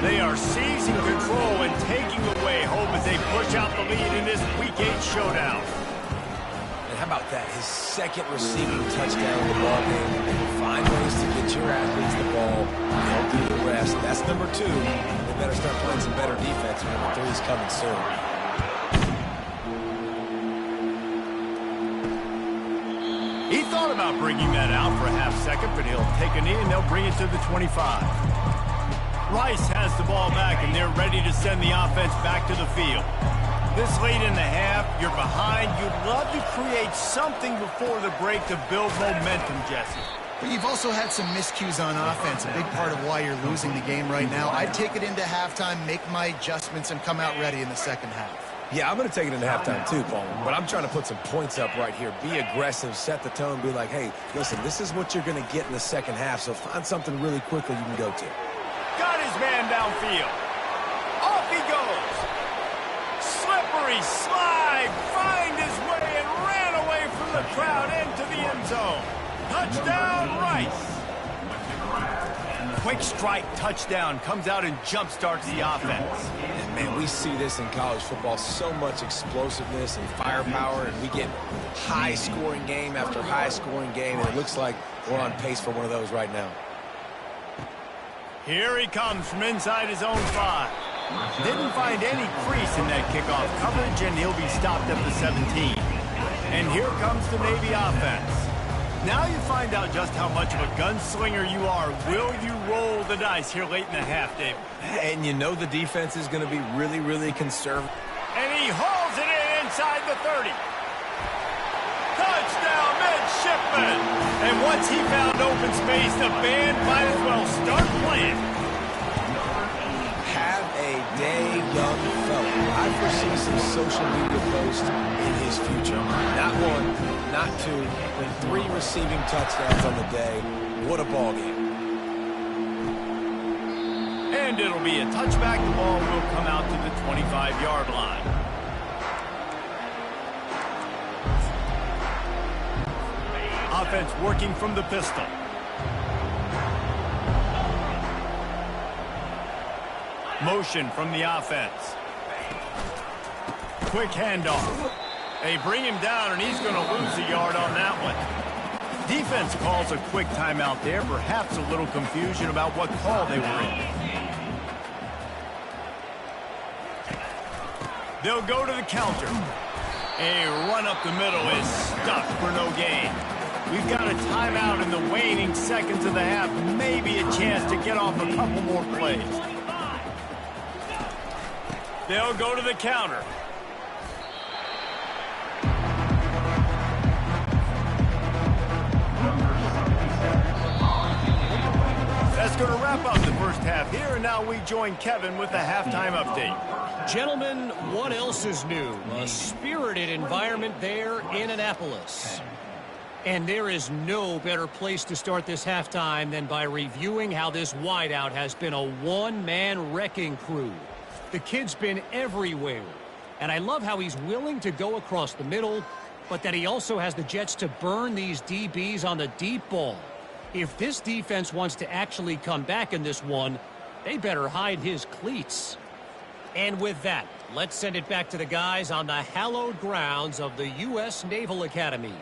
They are seizing control and taking away hope as they push out the lead in this Week 8 showdown. And how about that? His second receiving touchdown in the ball game. Find ways to get your athletes the ball. They'll do the rest. That's number 2. They better start playing some better defense. Number 3 is coming soon. He thought about bringing that out for a half second, but he'll take a knee and they'll bring it to the 25. Rice has the ball back, and they're ready to send the offense back to the field. This late in the half, you're behind. You'd love to create something before the break to build momentum, Jesse. But you've also had some miscues on offense, a big part of why you're losing the game right now. I'd take it into halftime, make my adjustments, and come out ready in the second half. Yeah, I'm going to take it into halftime too, Paul. But I'm trying to put some points up right here. Be aggressive, set the tone, be like, hey, listen, this is what you're going to get in the second half, so find something really quickly you can go to. Got his man downfield. Off he goes. Slippery slide, find his way and ran away from the crowd into the end zone. Touchdown, Rice. Quick strike touchdown comes out and jumpstarts the offense. And man, we see this in college football, so much explosiveness and firepower, and we get high-scoring game after high-scoring game, and it looks like we're on pace for one of those right now. Here he comes from inside his own 5. Didn't find any crease in that kickoff coverage, and he'll be stopped at the 17. And here comes the Navy offense. Now you find out just how much of a gunslinger you are. Will you roll the dice here late in the half, Dave? And you know the defense is going to be really, really conservative. And he hauls it in inside the 30. Touchdown, midshipman! And once he found open space, the band might as well start playing. Have a day, young fella. I foresee some social media posts in his future. Not 1, not 2, but 3 receiving touchdowns on the day. What a ball game. And it'll be a touchback. The ball will come out to the 25-yard line. Offense working from the pistol. Motion from the offense. Quick handoff. They bring him down, and he's going to lose a yard on that one. Defense calls a quick timeout there. Perhaps a little confusion about what call they were in. They'll go to the counter. A run up the middle is stuck for no gain. We've got a timeout in the waning seconds of the half. Maybe a chance to get off a couple more plays. They'll go to the counter. That's going to wrap up the first half here, and now we join Kevin with the halftime update. Gentlemen, what else is new? A spirited environment there in Annapolis. And there is no better place to start this halftime than by reviewing how this wideout has been a one-man wrecking crew. The kid's been everywhere. And I love how he's willing to go across the middle, but that he also has the jets to burn these DBs on the deep ball. If this defense wants to actually come back in this one, they better hide his cleats. And with that, let's send it back to the guys on the hallowed grounds of the U.S. Naval Academy.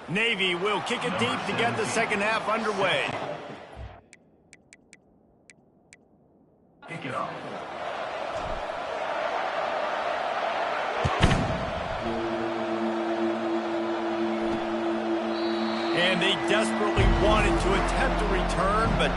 Navy will kick it deep to get the second half underway. Kick it off. And they desperately wanted to attempt a return, but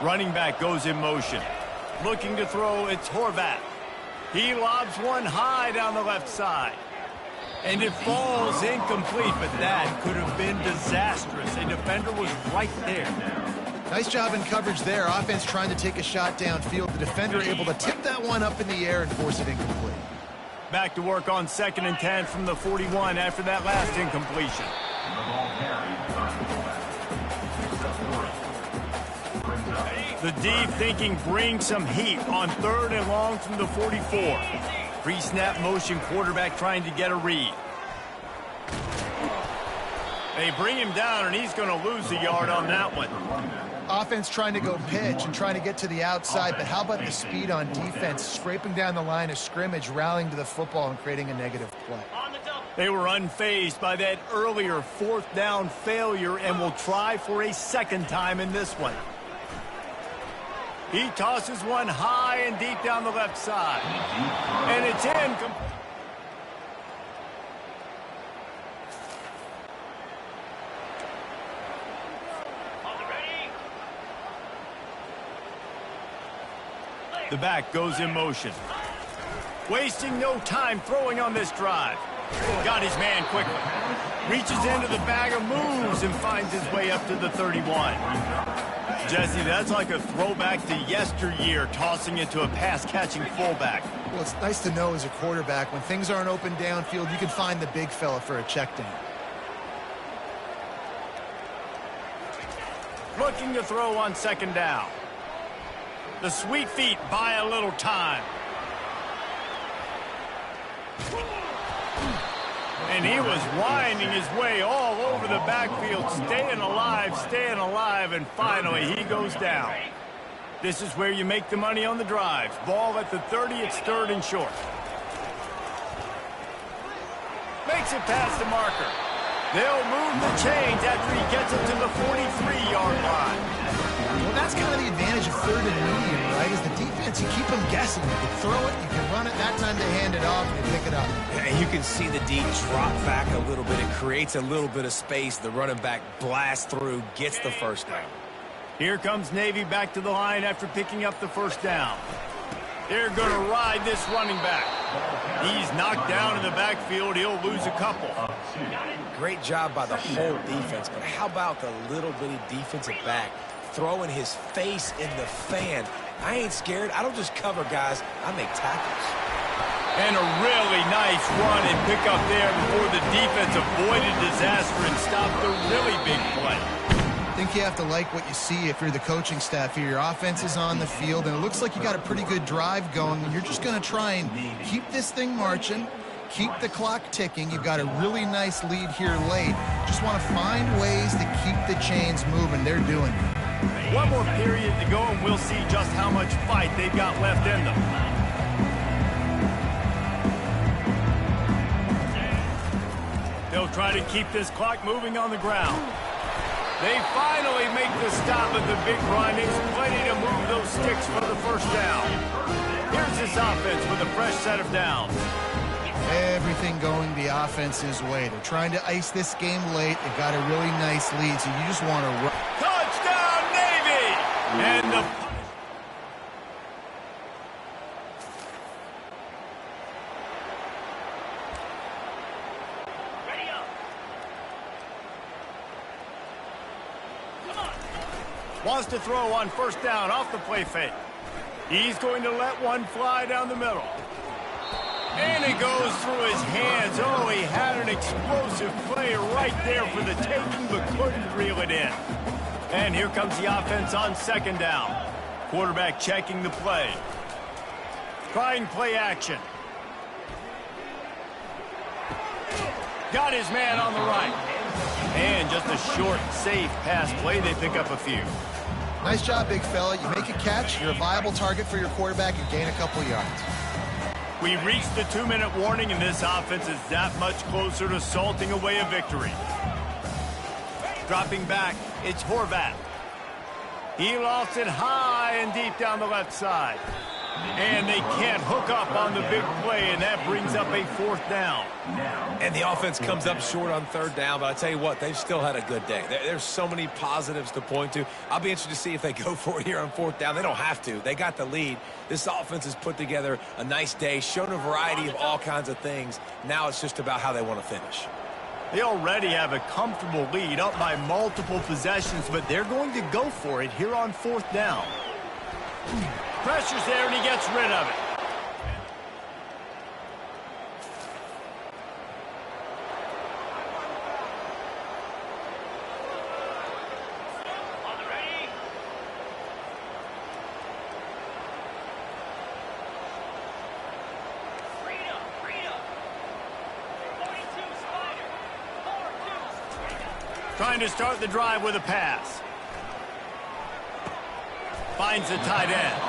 running back goes in motion. Looking to throw, it's Horvath. He lobs one high down the left side. And it falls incomplete, but that could have been disastrous. A defender was right there. Nice job in coverage there. Offense trying to take a shot downfield. The defender able to tip that one up in the air and force it incomplete. Back to work on 2nd and 10 from the 41 after that last incompletion. The D thinking bring some heat on 3rd and long from the 44. Pre-snap motion quarterback trying to get a read. They bring him down, and he's going to lose a yard on that one. Offense trying to go pitch and trying to get to the outside, but how about the speed on defense, scraping down the line of scrimmage, rallying to the football and creating a negative play. On the double. They were unfazed by that earlier fourth down failure and will try for a second time in this one. He tosses one high and deep down the left side. And it's in. The back goes in motion. Wasting no time throwing on this drive. Got his man quickly. Reaches into the bag of moves and finds his way up to the 31. Jesse, that's like a throwback to yesteryear, tossing it to a pass-catching fullback. Well, it's nice to know as a quarterback, when things aren't open downfield, you can find the big fella for a check down. Looking to throw on second down. The sweet feet buy a little time. And he was winding his way all over the backfield, staying alive, and finally he goes down. This is where you make the money on the drive. Ball at the 30, it's third and short. Makes it past the marker. They'll move the chains after he gets it to the 43-yard line. Well, that's kind of the advantage of third and medium, right? Is the defense, you keep them guessing. You can throw it, you can run it. That time they hand it off and you pick it up. And you can see the D drop back a little bit. It creates a little bit of space. The running back blasts through, gets the first down. Here comes Navy back to the line after picking up the first down. They're going to ride this running back. He's knocked down in the backfield. He'll lose a couple. Great job by the whole defense, but how about the little bitty defensive back throwing his face in the fan? I ain't scared. I don't just cover guys. I make tackles. And a really nice run and pick up there before the defense avoided disaster and stopped the really big play. I think you have to like what you see if you're the coaching staff here. Your offense is on the field, and it looks like you got a pretty good drive going. You're just going to try and keep this thing marching, keep the clock ticking. You've got a really nice lead here late. Just want to find ways to keep the chains moving. They're doing it. One more period to go, and we'll see just how much fight they've got left in them. They'll try to keep this clock moving on the ground. They finally make the stop at the big run. It's plenty to move those sticks for the first down. Here's this offense with a fresh set of downs. Everything going the offense's way. They're trying to ice this game late. They've got a really nice lead, so you just want to run. Touchdown, Navy! And the... wants to throw on first down off the play fake. He's going to let one fly down the middle. And it goes through his hands. Oh, he had an explosive play right there for the taking, but couldn't reel it in. And here comes the offense on second down. Quarterback checking the play. Trying play action. Got his man on the right. And just a short, safe pass play. They pick up a few. Nice job, big fella. You make a catch, you're a viable target for your quarterback, and gain a couple yards. We reached the 2-minute warning, and this offense is that much closer to salting away a victory. Dropping back, it's Horvath. He lost it high and deep down the left side. And they can't hook up on the big play, and that brings up a fourth down. And the offense comes up short on third down, but I tell you what, they've still had a good day. There's so many positives to point to. I'll be interested to see if they go for it here on fourth down. They don't have to. They got the lead. This offense has put together a nice day, shown a variety of all kinds of things. Now it's just about how they want to finish. They already have a comfortable lead, up by multiple possessions, but they're going to go for it here on fourth down. Pressure's there, and he gets rid of it. On the ready. Freedom. 42 Spider. 4-2. Trying to start the drive with a pass. Finds the tight end.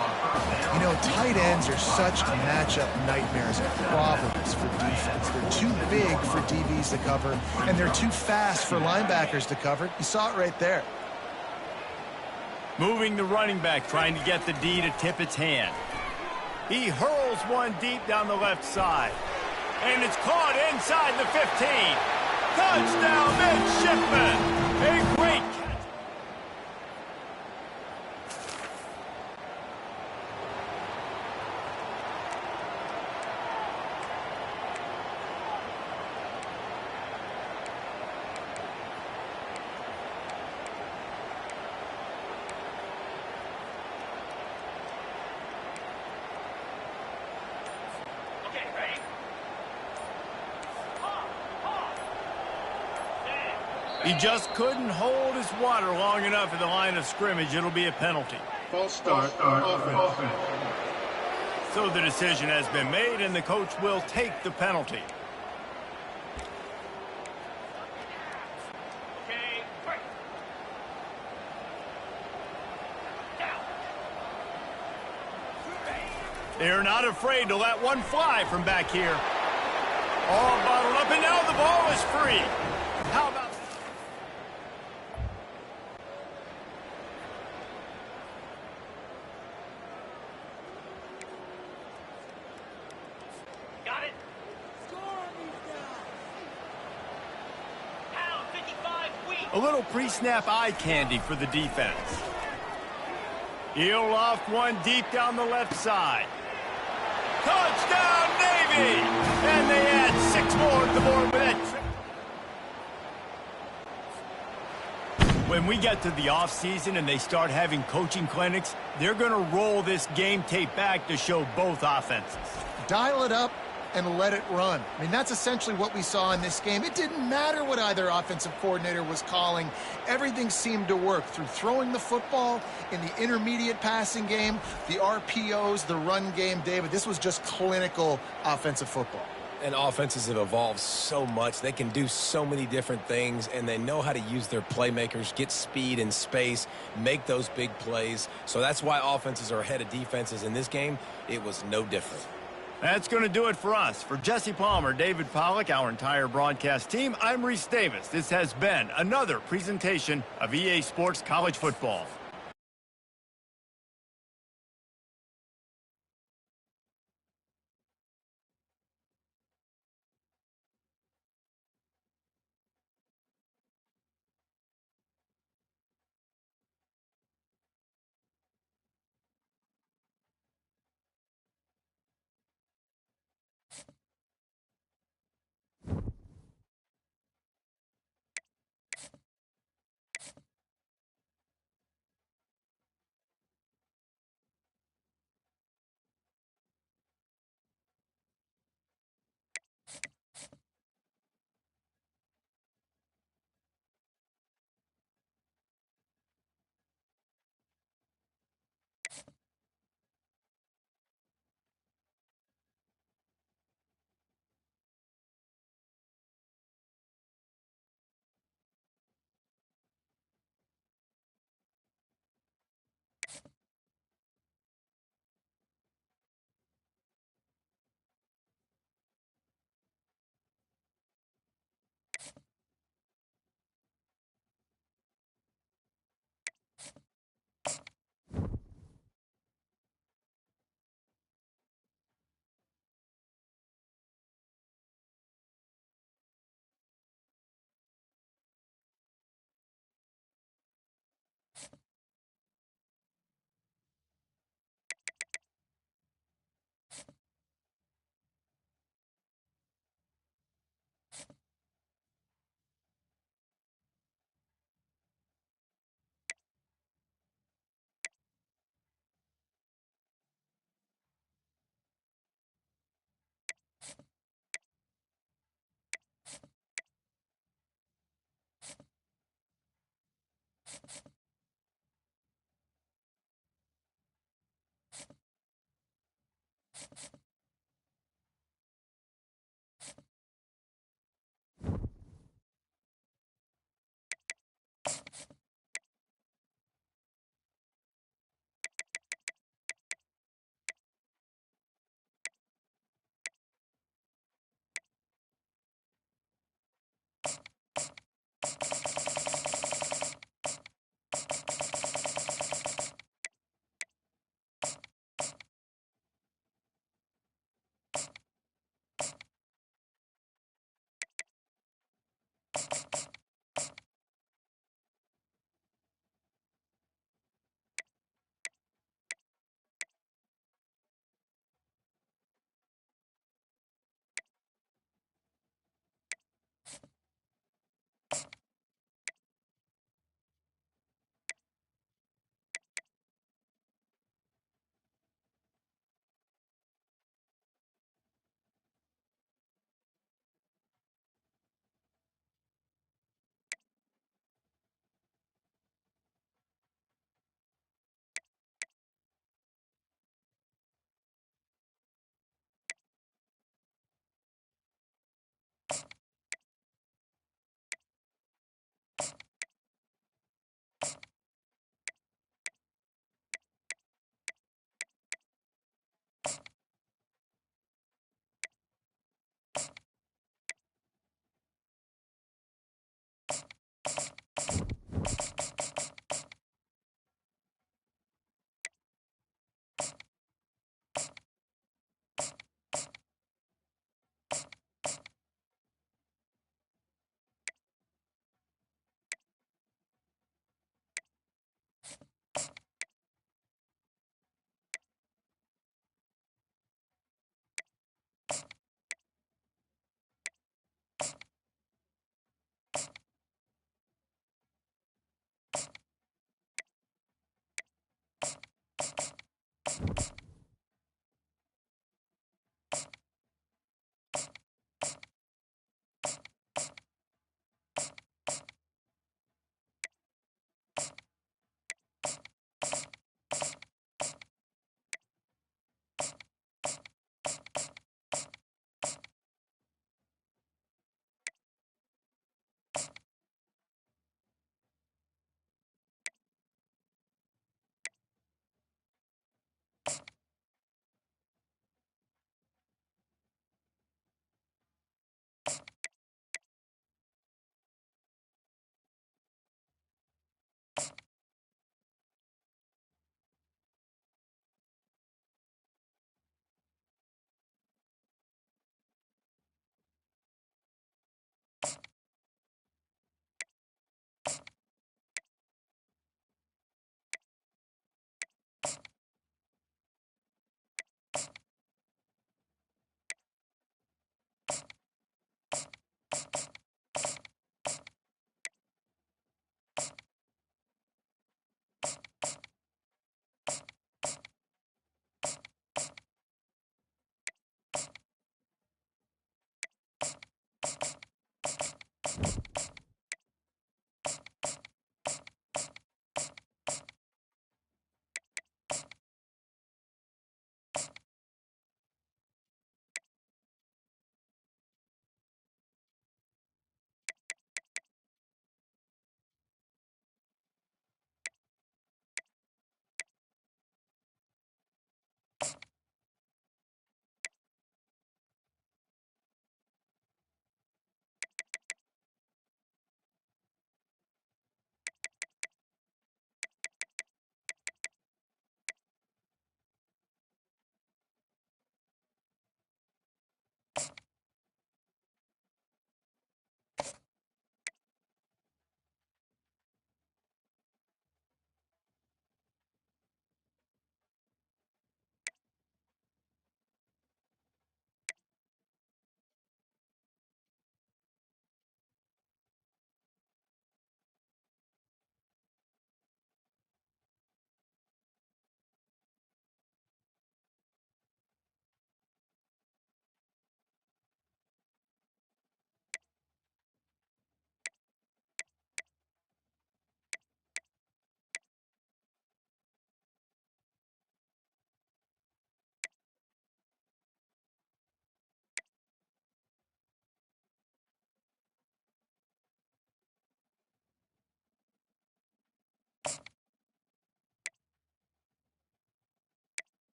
You know, tight ends are such matchup nightmares and problems for defense. They're too big for DBs to cover, and they're too fast for linebackers to cover. You saw it right there. Moving the running back, trying to get the D to tip its hand. He hurls one deep down the left side. And it's caught inside the 15. Touchdown, Midshipman! A great catch. Okay, ready? He just couldn't hold his water long enough at the line of scrimmage. It'll be a penalty. False start, offense. So the decision has been made, and the coach will take the penalty. Okay, break. Down. They're not afraid to let one fly from back here. All bottled up, and now the ball is free. How about... Got it. Pound 55 weak. A little pre-snap eye candy for the defense. He'll loft one deep down the left side. Touchdown, Navy! And they add 6 more to the board with that trip. When we get to the offseason and they start having coaching clinics, they're going to roll this game tape back to show both offenses. Dial it up and let it run. I mean, that's essentially what we saw in this game. It didn't matter what either offensive coordinator was calling. Everything seemed to work through throwing the football, in the intermediate passing game, the RPOs, the run game. David, this was just clinical offensive football. And offenses have evolved so much. They can do so many different things, and they know how to use their playmakers, get speed and space, make those big plays. So that's why offenses are ahead of defenses. In this game, it was no different. That's going to do it for us. For Jesse Palmer, David Pollack, our entire broadcast team, I'm Reese Davis. This has been another presentation of EA Sports College Football.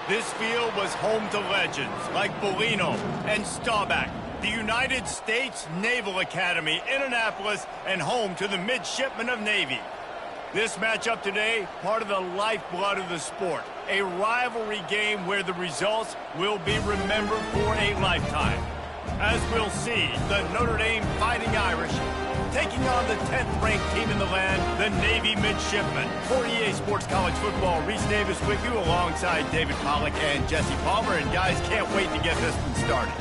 This field was home to legends like Bellino and Staubach, the United States Naval Academy in Annapolis, and home to the Midshipmen of Navy. This matchup today, part of the lifeblood of the sport. A rivalry game where the results will be remembered for a lifetime. As we'll see, the Notre Dame Fighting Irish taking on the 10th-ranked team in the land, the Navy Midshipmen. For EA Sports College Football, Reese Davis with you alongside David Pollack and Jesse Palmer. And guys, can't wait to get this one started.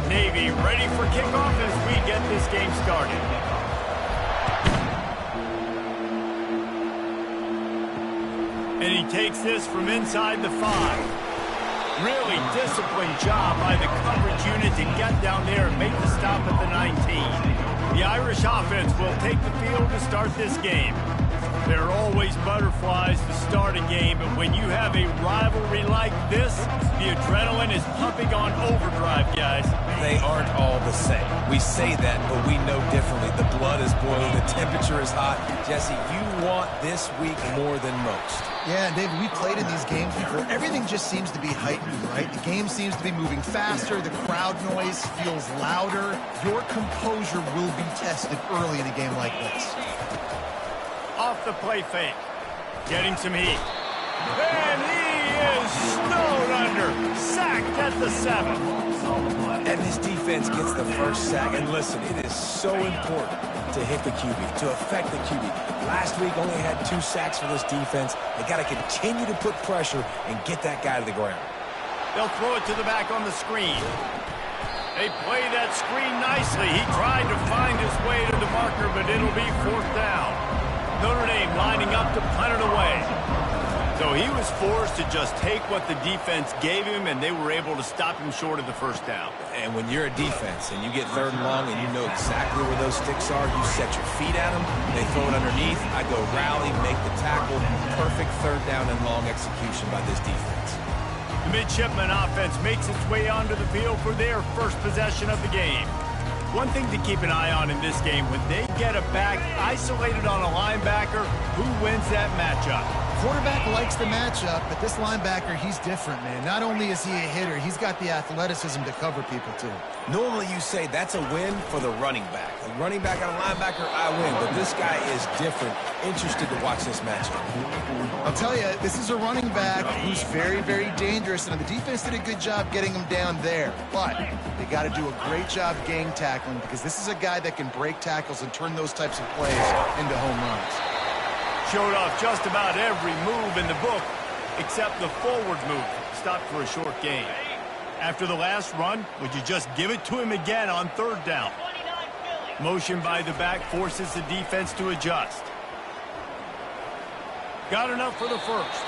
Navy ready for kickoff as we get this game started. And he takes this from inside the 5. Really disciplined job by the coverage unit to get down there and make the stop at the 19. The Irish offense will take the field to start this game. There are always butterflies to start a game, but when you have a rivalry like this, the adrenaline is pumping on overdrive, guys. They aren't all the same. We say that, but we know differently. The blood is boiling. The temperature is hot. Jesse, you want this week more than most. Yeah, and David, we played in these games before. Everything just seems to be heightened, right? The game seems to be moving faster. The crowd noise feels louder. Your composure will be tested early in a game like this. Off the play fake. Getting some heat. And he is snowed under. Sacked at the 7. And this defense gets the first sack. And listen, it is so important to hit the QB, to affect the QB. Last week only had 2 sacks for this defense. They got to continue to put pressure and get that guy to the ground. They'll throw it to the back on the screen. They play that screen nicely. He tried to find his way to the marker, but it'll be 4th down. Notre Dame lining up to punt it away. So he was forced to just take what the defense gave him, and they were able to stop him short of the 1st down. And when you're a defense and you get 3rd and long and you know exactly where those sticks are, you set your feet at them, they throw it underneath, I go rally, make the tackle. Perfect 3rd down and long execution by this defense. The Midshipman offense makes its way onto the field for their first possession of the game. One thing to keep an eye on in this game, when they get a back isolated on a linebacker, who wins that matchup? Quarterback likes the matchup, but this linebacker, he's different, man. Not only is he a hitter, he's got the athleticism to cover people, too. Normally you say that's a win for the running back. A running back on a linebacker, I win. But this guy is different. Interested to watch this matchup. I'll tell you, this is a running back who's very, very dangerous, and the defense did a good job getting him down there. But they got to do a great job gang tackling, because this is a guy that can break tackles and turn those types of plays into home runs. Showed off just about every move in the book, except the forward move. Stopped for a short gain. After the last run, would you just give it to him again on 3rd down? Motion by the back forces the defense to adjust. Got enough for the 1st.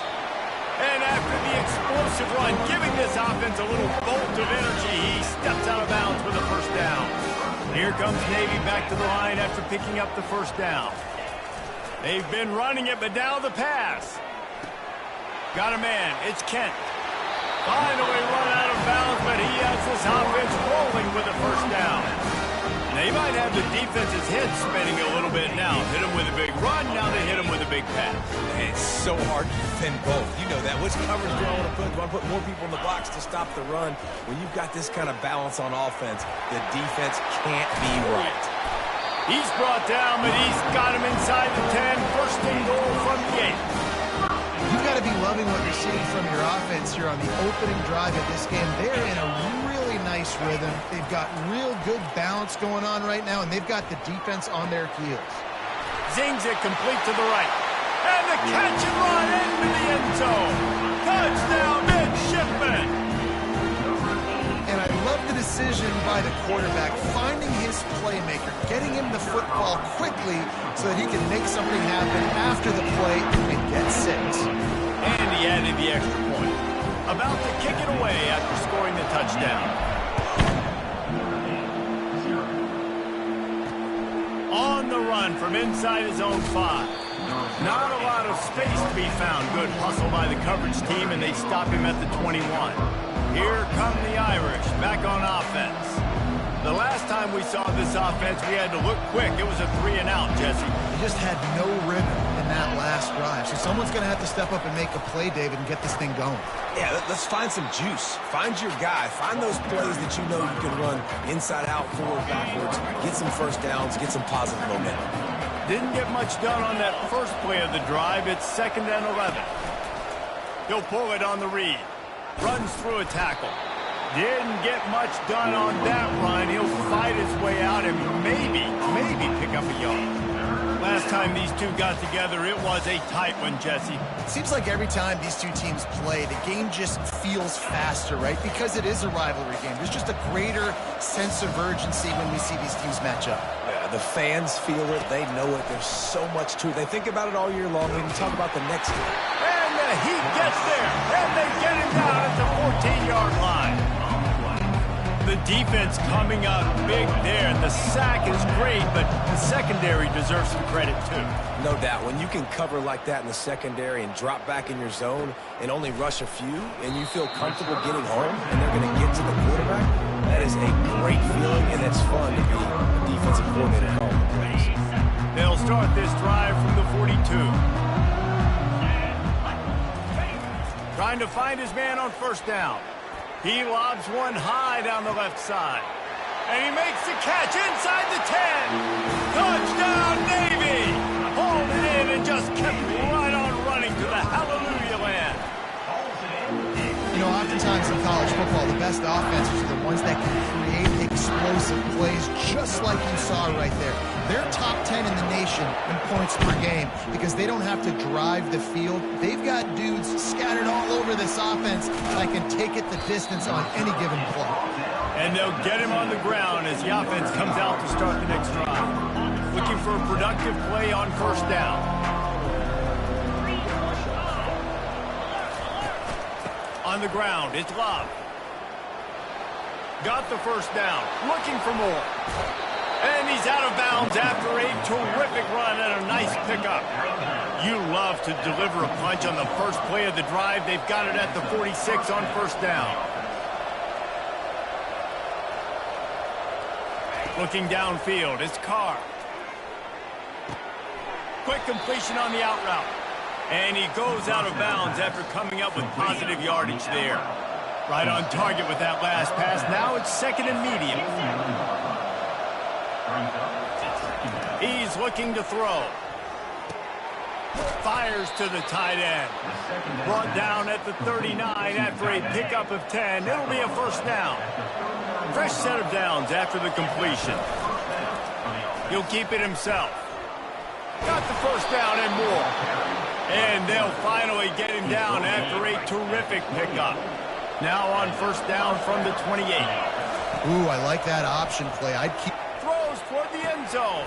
And after the explosive run, giving this offense a little bolt of energy, he steps out of bounds with a 1st down. Here comes Navy back to the line after picking up the 1st down. They've been running it, but now the pass. Got a man. It's Kent. Finally run out of bounds, but he has this offense rolling with a 1st down. They might have the defense's head spinning a little bit now. Hit him with a big run, now they hit him with a big pass. It's so hard to defend both. You know that. Which coverage do I want to put? Do I put more people in the box to stop the run? When you've got this kind of balance on offense, the defense can't be right. He's brought down, but he's got him inside the 10. 1st and goal from the 8. You've got to be loving what you're seeing from your offense here on the opening drive of this game. They're in a really nice rhythm. They've got real good balance going on right now, and they've got the defense on their heels. Zings it complete to the right. And the catch and run into the end zone. Touchdown, Midshipmen. And I love the decision by the quarterback, finding his playmaker, getting him the football quickly so that he can make something happen after the play and get 6. And he added the extra point. About to kick it away after scoring the touchdown. On the run from inside his own 5. Not a lot of space to be found. Good hustle by the coverage team, and they stop him at the 21. Here come the Irish, back on offense. The last time we saw this offense, we had to look quick. It was a 3-and-out, Jesse. He just had no rhythm in that last drive. So someone's going to have to step up and make a play, David, and get this thing going. Yeah, let's find some juice. Find your guy. Find those plays that you know you can run inside out, forward, backwards. Get some first downs. Get some positive momentum. Didn't get much done on that first play of the drive. It's 2nd and 11. He'll pull it on the read. Runs through a tackle. Didn't get much done on that run. He'll fight his way out and maybe pick up a yard. Last time these two got together, it was a tight one, Jesse. Seems like every time these two teams play, the game just feels faster, right? Because it is a rivalry game. There's just a greater sense of urgency when we see these teams match up. Yeah, the fans feel it. They know it. There's so much to it. They think about it all year long. When you talk about the next game. And the Heat gets there, and they get him down at the 14-yard line. The defense coming up big there. The sack is great, but the secondary deserves some credit, too. No doubt. When you can cover like that in the secondary and drop back in your zone and only rush a few, and you feel comfortable getting home, and they're going to get to the quarterback, that is a great feeling, and it's fun to be a defensive coordinator calling the plays. They'll start this drive from the 42. Trying to find his man on first down. He lobs one high down the left side. And he makes the catch inside the 10. Touchdown, Navy! Hauled it in and just kept right on running to the hallelujah land. You know, oftentimes in college football, the best offenses are the ones that can create explosive plays just like you saw right there. They're top 10 in the nation in points per game because they don't have to drive the field. They've got dudes scattered all over this offense that can take it the distance on any given play. And they'll get him on the ground as the offense comes out to start the next drive. Looking for a productive play on first down. On the ground, it's Love. Got the first down, looking for more. And he's out of bounds after a terrific run and a nice pickup. You love to deliver a punch on the first play of the drive. They've got it at the 46 on first down. Looking downfield, it's Carr. Quick completion on the out route. And he goes out of bounds after coming up with positive yardage there. Right on target with that last pass. Now it's 2nd and medium. He's looking to throw. Fires to the tight end. Brought down at the 39 after a pickup of 10. It'll be a first down. Fresh set of downs after the completion. He'll keep it himself. Got the first down and more. And they'll finally get him down after a terrific pickup. Now on first down from the 28. Ooh, I like that option play. I'd keep... Throws toward the end zone.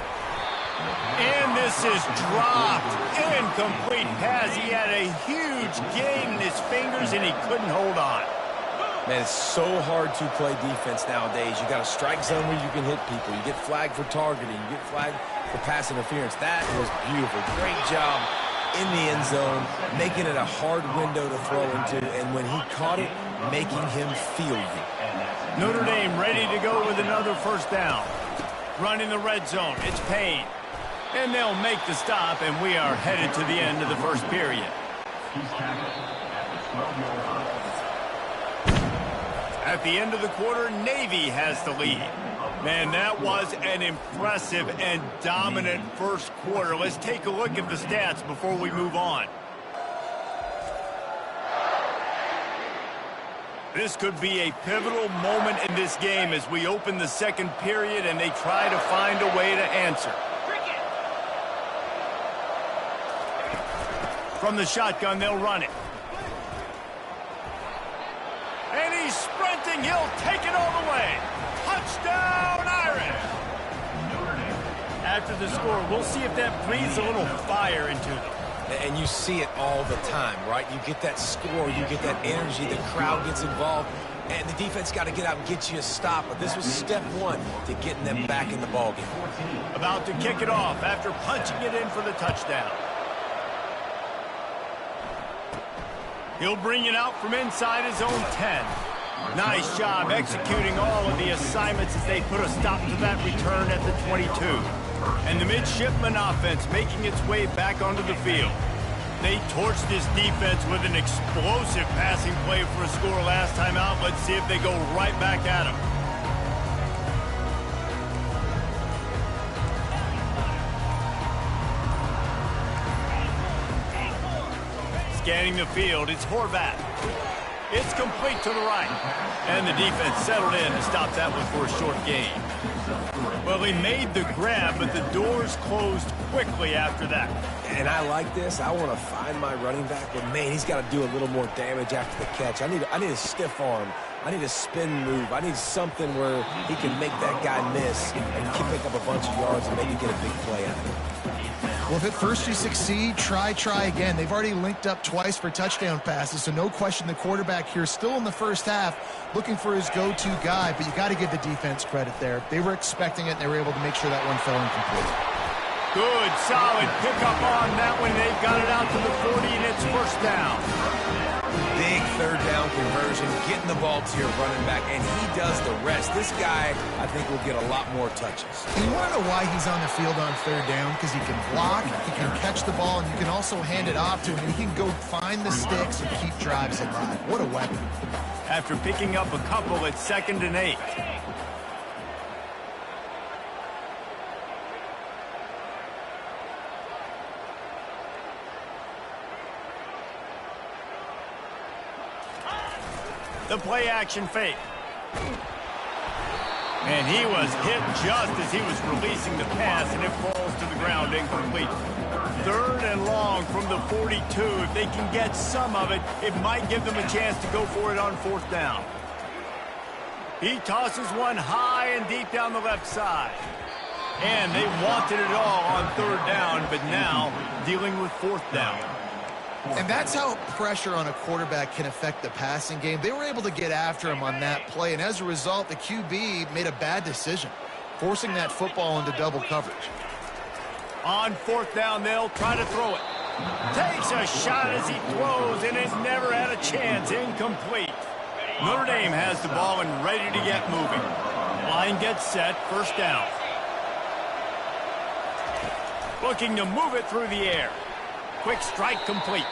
And this is dropped. Incomplete pass. He had a huge gain in his fingers, and he couldn't hold on. Man, it's so hard to play defense nowadays. You got a strike zone where you can hit people. You get flagged for targeting. You get flagged for pass interference. That was beautiful. Great job in the end zone, making it a hard window to throw into, and when he caught it, making him feel you. Notre Dame ready to go with another first down. Running the red zone. It's Payne. And they'll make the stop, and we are headed to the end of the first period. At the end of the quarter, Navy has the lead. Man, that was an impressive and dominant first quarter. Let's take a look at the stats before we move on. This could be a pivotal moment in this game as we open the second period and they try to find a way to answer. From the shotgun, they'll run it. And he's sprinting. He'll take it all the way. Touchdown, Irish! After the score, we'll see if that breathes a little fire into them. And you see it all the time, right? You get that score, you get that energy, the crowd gets involved, and the defense got to get out and get you a stop. But this was step one to getting them back in the ballgame. About to kick it off after punching it in for the touchdown. He'll bring it out from inside his own 10. Nice job executing all of the assignments as they put a stop to that return at the 22. And the midshipman offense making its way back onto the field. They torched this defense with an explosive passing play for a score last time out. Let's see if they go right back at them. Scanning the field, it's Horvat. It's complete to the right. And the defense settled in and stopped that one for a short gain. Well, he made the grab, but the doors closed quickly after that. And I like this. I want to find my running back, but man, he's got to do a little more damage after the catch. I need a stiff arm. I need a spin move. I need something where he can make that guy miss and pick up a bunch of yards and maybe get a big play out of it. Well, if at first you succeed, try again. They've already linked up twice for touchdown passes, so no question the quarterback here still in the first half looking for his go-to guy, but you got to give the defense credit there. They were expecting it, and they were able to make sure that one fell incomplete. Good, solid pickup on that one. They've got it out to the 40, and it's first down. Big third down conversion, getting the ball to your running back, and he does the rest. This guy, I think, will get a lot more touches. And you want to know why he's on the field on third down? Because he can block, he can catch the ball, and you can also hand it off to him, and he can go find the sticks and keep drives alive. What a weapon. After picking up a couple at 2nd and 8. The play action fake. And he was hit just as he was releasing the pass, and it falls to the ground incomplete. 3rd and long from the 42. If they can get some of it, it might give them a chance to go for it on 4th down. He tosses one high and deep down the left side. And they wanted it all on 3rd down, but now dealing with 4th down. And that's how pressure on a quarterback can affect the passing game. They were able to get after him on that play, and as a result, the QB made a bad decision, forcing that football into double coverage. On 4th down, they'll try to throw it. Takes a shot as he throws, and it never had a chance. Incomplete. Notre Dame has the ball and ready to get moving. Line gets set, first down. Looking to move it through the air. Quick strike complete.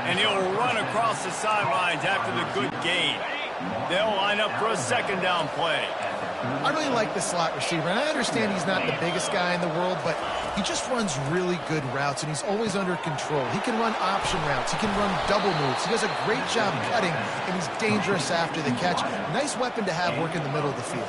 And he'll run across the sidelines after the good gain. They'll line up for a 2nd down play. I really like the slot receiver, and I understand he's not the biggest guy in the world, but he just runs really good routes, and he's always under control. He can run option routes. He can run double moves. He does a great job cutting, and he's dangerous after the catch. Nice weapon to have work in the middle of the field.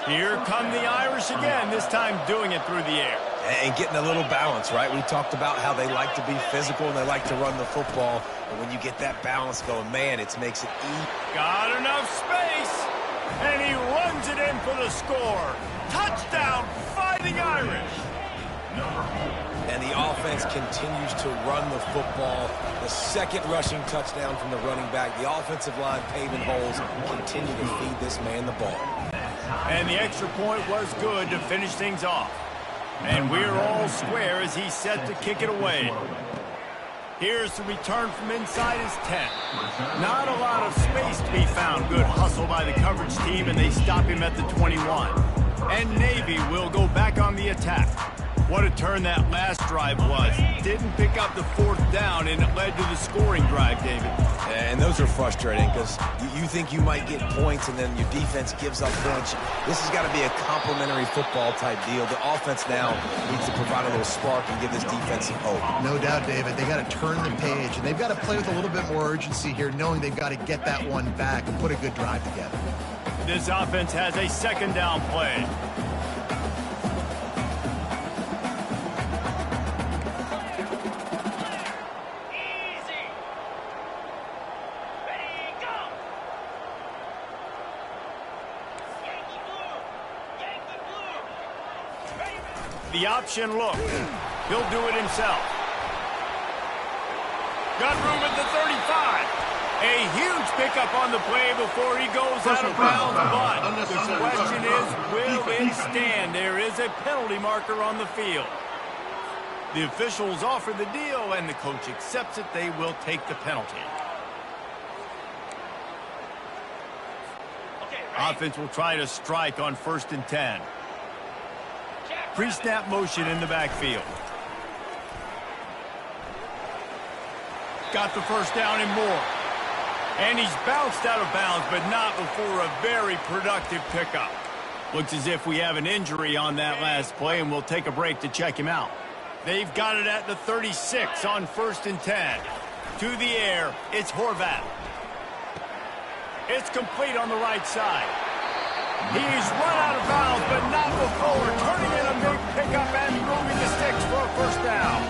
Here come the Irish again, this time doing it through the air. And getting a little balance, right? We talked about how they like to be physical and they like to run the football. But when you get that balance going, man, it makes it easy. Got enough space. And he runs it in for the score. Touchdown, Fighting Irish. And the offense continues to run the football. The 2nd rushing touchdown from the running back. The offensive line paving holes continue to feed this man the ball. And the extra point was good to finish things off. And we're all square as he's set to kick it away. Here's the return from inside his 10. Not a lot of space to be found. Good hustle by the coverage team, and they stop him at the 21. And Navy will go back on the attack. What a turn that last drive was. Didn't pick up the 4th down, and it led to the scoring drive, David. And those are frustrating because you think you might get points and then your defense gives up points. This has got to be a complementary football type deal. The offense now needs to provide a little spark and give this defense some hope. No doubt, David. They got to turn the page, and they've got to play with a little bit more urgency here, knowing they've got to get that one back and put a good drive together. This offense has a 2nd down play. The option look. He'll do it himself. Got room at the 35. A huge pickup on the play before he goes out of bounds, but the question is, will it stand? There is a penalty marker on the field. The officials offer the deal, and the coach accepts it. They will take the penalty. Offense will try to strike on 1st and 10. Pre-snap motion in the backfield. got the first down and more. And he's bounced out of bounds, but not before a very productive pickup. Looks as if we have an injury on that last play, and we'll take a break to check him out. They've got it at the 36 on 1st and 10. To the air, it's Horvat. It's complete on the right side. He's run out of bounds, but not before turning in a big pickup and moving the sticks for a first down.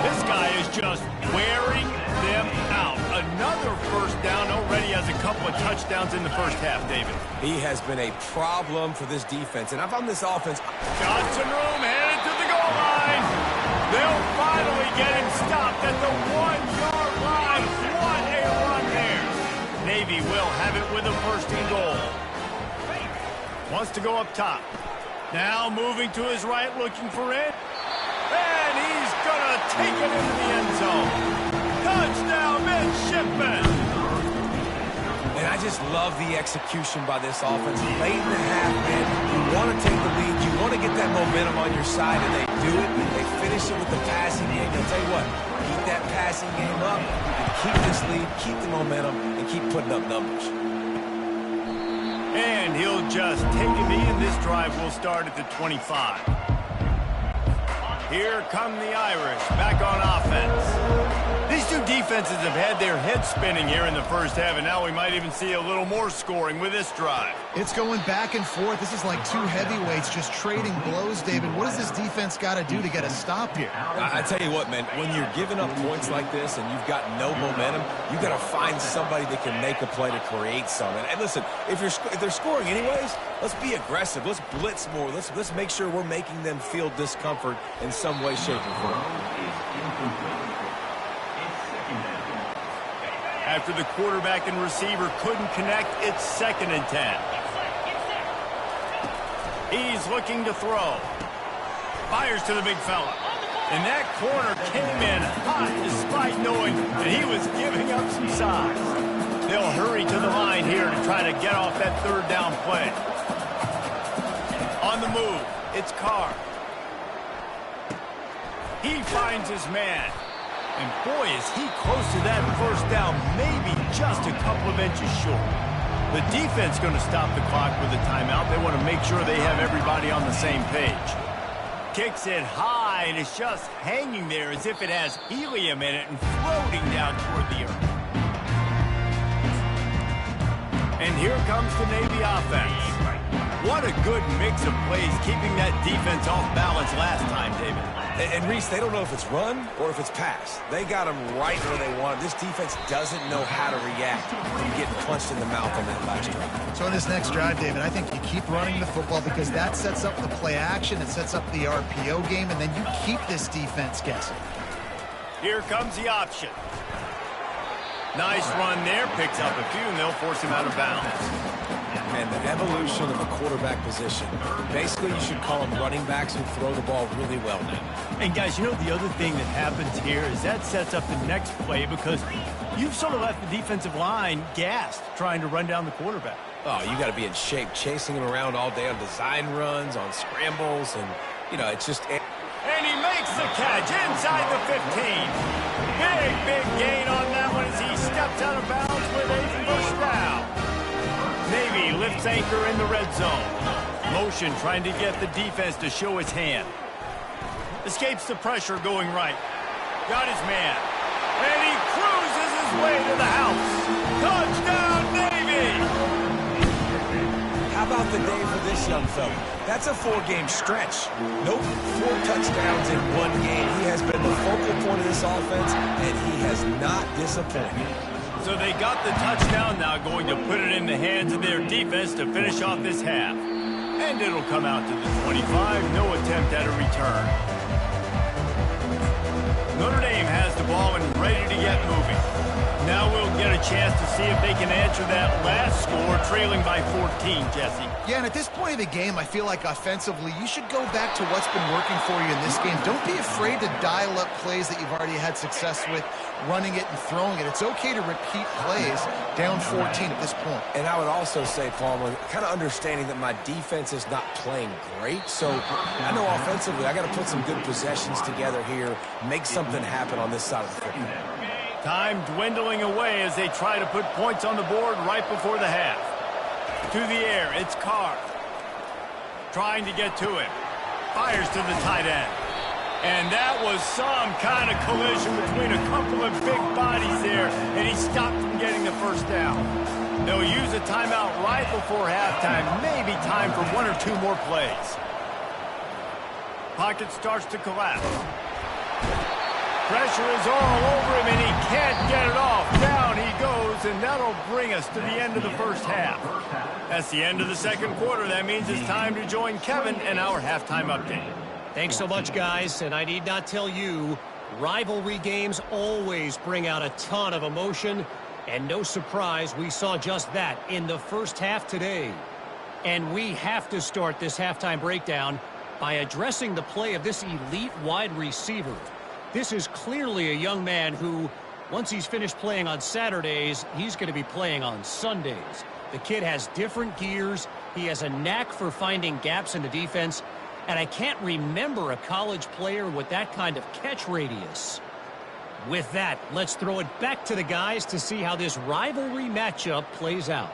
This guy is just wearing them out. Another first down, already has a couple of touchdowns in the first half, David. He has been a problem for this defense, and I've on this offense. Got some room, headed to the goal line. They'll finally get him stopped at the 1-yard line. What a run there. Navy will have it with a first and goal. Wants to go up top. Now moving to his right, looking for it. And he's going to take it into the end zone. Touchdown, midshipman. And I just love the execution by this offense. Late in the half, man, you want to take the lead. You want to get that momentum on your side, and they do it. They finish it with the passing game. I'll tell you what, keep that passing game up, keep this lead, keep the momentum, and keep putting up numbers. And he'll just take a knee, and this drive will start at the 25. Here come the Irish, back on offense. These two defenses have had their heads spinning here in the first half, and now we might even see a little more scoring with this drive. It's going back and forth. This is like two heavyweights just trading blows, David. What does this defense got to do to get a stop here? I tell you what, man, when you're giving up points like this and you've got no momentum, you got to find somebody that can make a play to create something. And listen, if they're scoring anyways, let's be aggressive. Let's blitz more. Let's make sure we're making them feel discomfort in some way, shape, or form. After the quarterback and receiver couldn't connect, it's 2nd and 10. He's looking to throw. Fires to the big fella. And that corner came in hot despite knowing that he was giving up some size. They'll hurry to the line here to try to get off that 3rd down play. On the move, it's Carr. He finds his man. And boy, is he close to that first down, maybe just a couple of inches short. The defense going to stop the clock with a timeout. They want to make sure they have everybody on the same page. Kicks it high, and it's just hanging there as if it has helium in it and floating down toward the earth. And here comes the Navy offense. What a good mix of plays, keeping that defense off balance last time, David. And Reese, they don't know if it's run or if it's pass. They got them right where they want. This defense doesn't know how to react when you get punched in the mouth on that last drive. So in this next drive, David, I think you keep running the football because that sets up the play action, it sets up the RPO game, and then you keep this defense guessing. Here comes the option. Nice run there, picks up a few, and they'll force him out of bounds. And the evolution of a quarterback position. Basically, you should call them running backs who throw the ball really well now. And guys, you know the other thing that happens here is that sets up the next play because you've sort of left the defensive line gassed trying to run down the quarterback. Oh, you got to be in shape, chasing him around all day on design runs, on scrambles, and, you know, it's just... And he makes the catch inside the 15. Big gain on that one as he steps out of bounds with a first down. Navy lifts anchor in the red zone. Motion trying to get the defense to show his hand. Escapes the pressure going right. Got his man. And he cruises his way to the house. Touchdown, Navy! How about the day for this young fella? That's a 4-game stretch. Nope, 4 touchdowns in 1 game. He has been the focal point of this offense, and he has not disappointed. So they got the touchdown, now going to put it in the hands of their defense to finish off this half. And it'll come out to the 25, no attempt at a return. Notre Dame has the ball and ready to get moving. Now we'll get a chance to see if they can answer that last score, trailing by 14, Jesse. Yeah, and at this point of the game, I feel like offensively, you should go back to what's been working for you in this game. Don't be afraid to dial up plays that you've already had success with, running it and throwing it. It's okay to repeat plays down 14 at this point. And I would also say, Palmer, kind of understanding that my defense is not playing great. So I know offensively, I got to put some good possessions together here, make something happen on this side of the football. Time dwindling away as they try to put points on the board right before the half. To the air, it's Carr. Trying to get to him. Fires to the tight end. And that was some kind of collision between a couple of big bodies there, and he stopped from getting the first down. They'll use a timeout right before halftime, maybe time for one or two more plays. Pocket starts to collapse. Pressure is all over him, and he can't get it off. Down he goes, and that'll bring us to the end of the first half. That's the end of the second quarter. That means it's time to join Kevin and our halftime update. Thanks so much, guys, and I need not tell you, rivalry games always bring out a ton of emotion, and no surprise, we saw just that in the first half today. And we have to start this halftime breakdown by addressing the play of this elite wide receiver. This is clearly a young man who, once he's finished playing on Saturdays, he's going to be playing on Sundays. The kid has different gears. He has a knack for finding gaps in the defense. And I can't remember a college player with that kind of catch radius. With that, let's throw it back to the guys to see how this rivalry matchup plays out.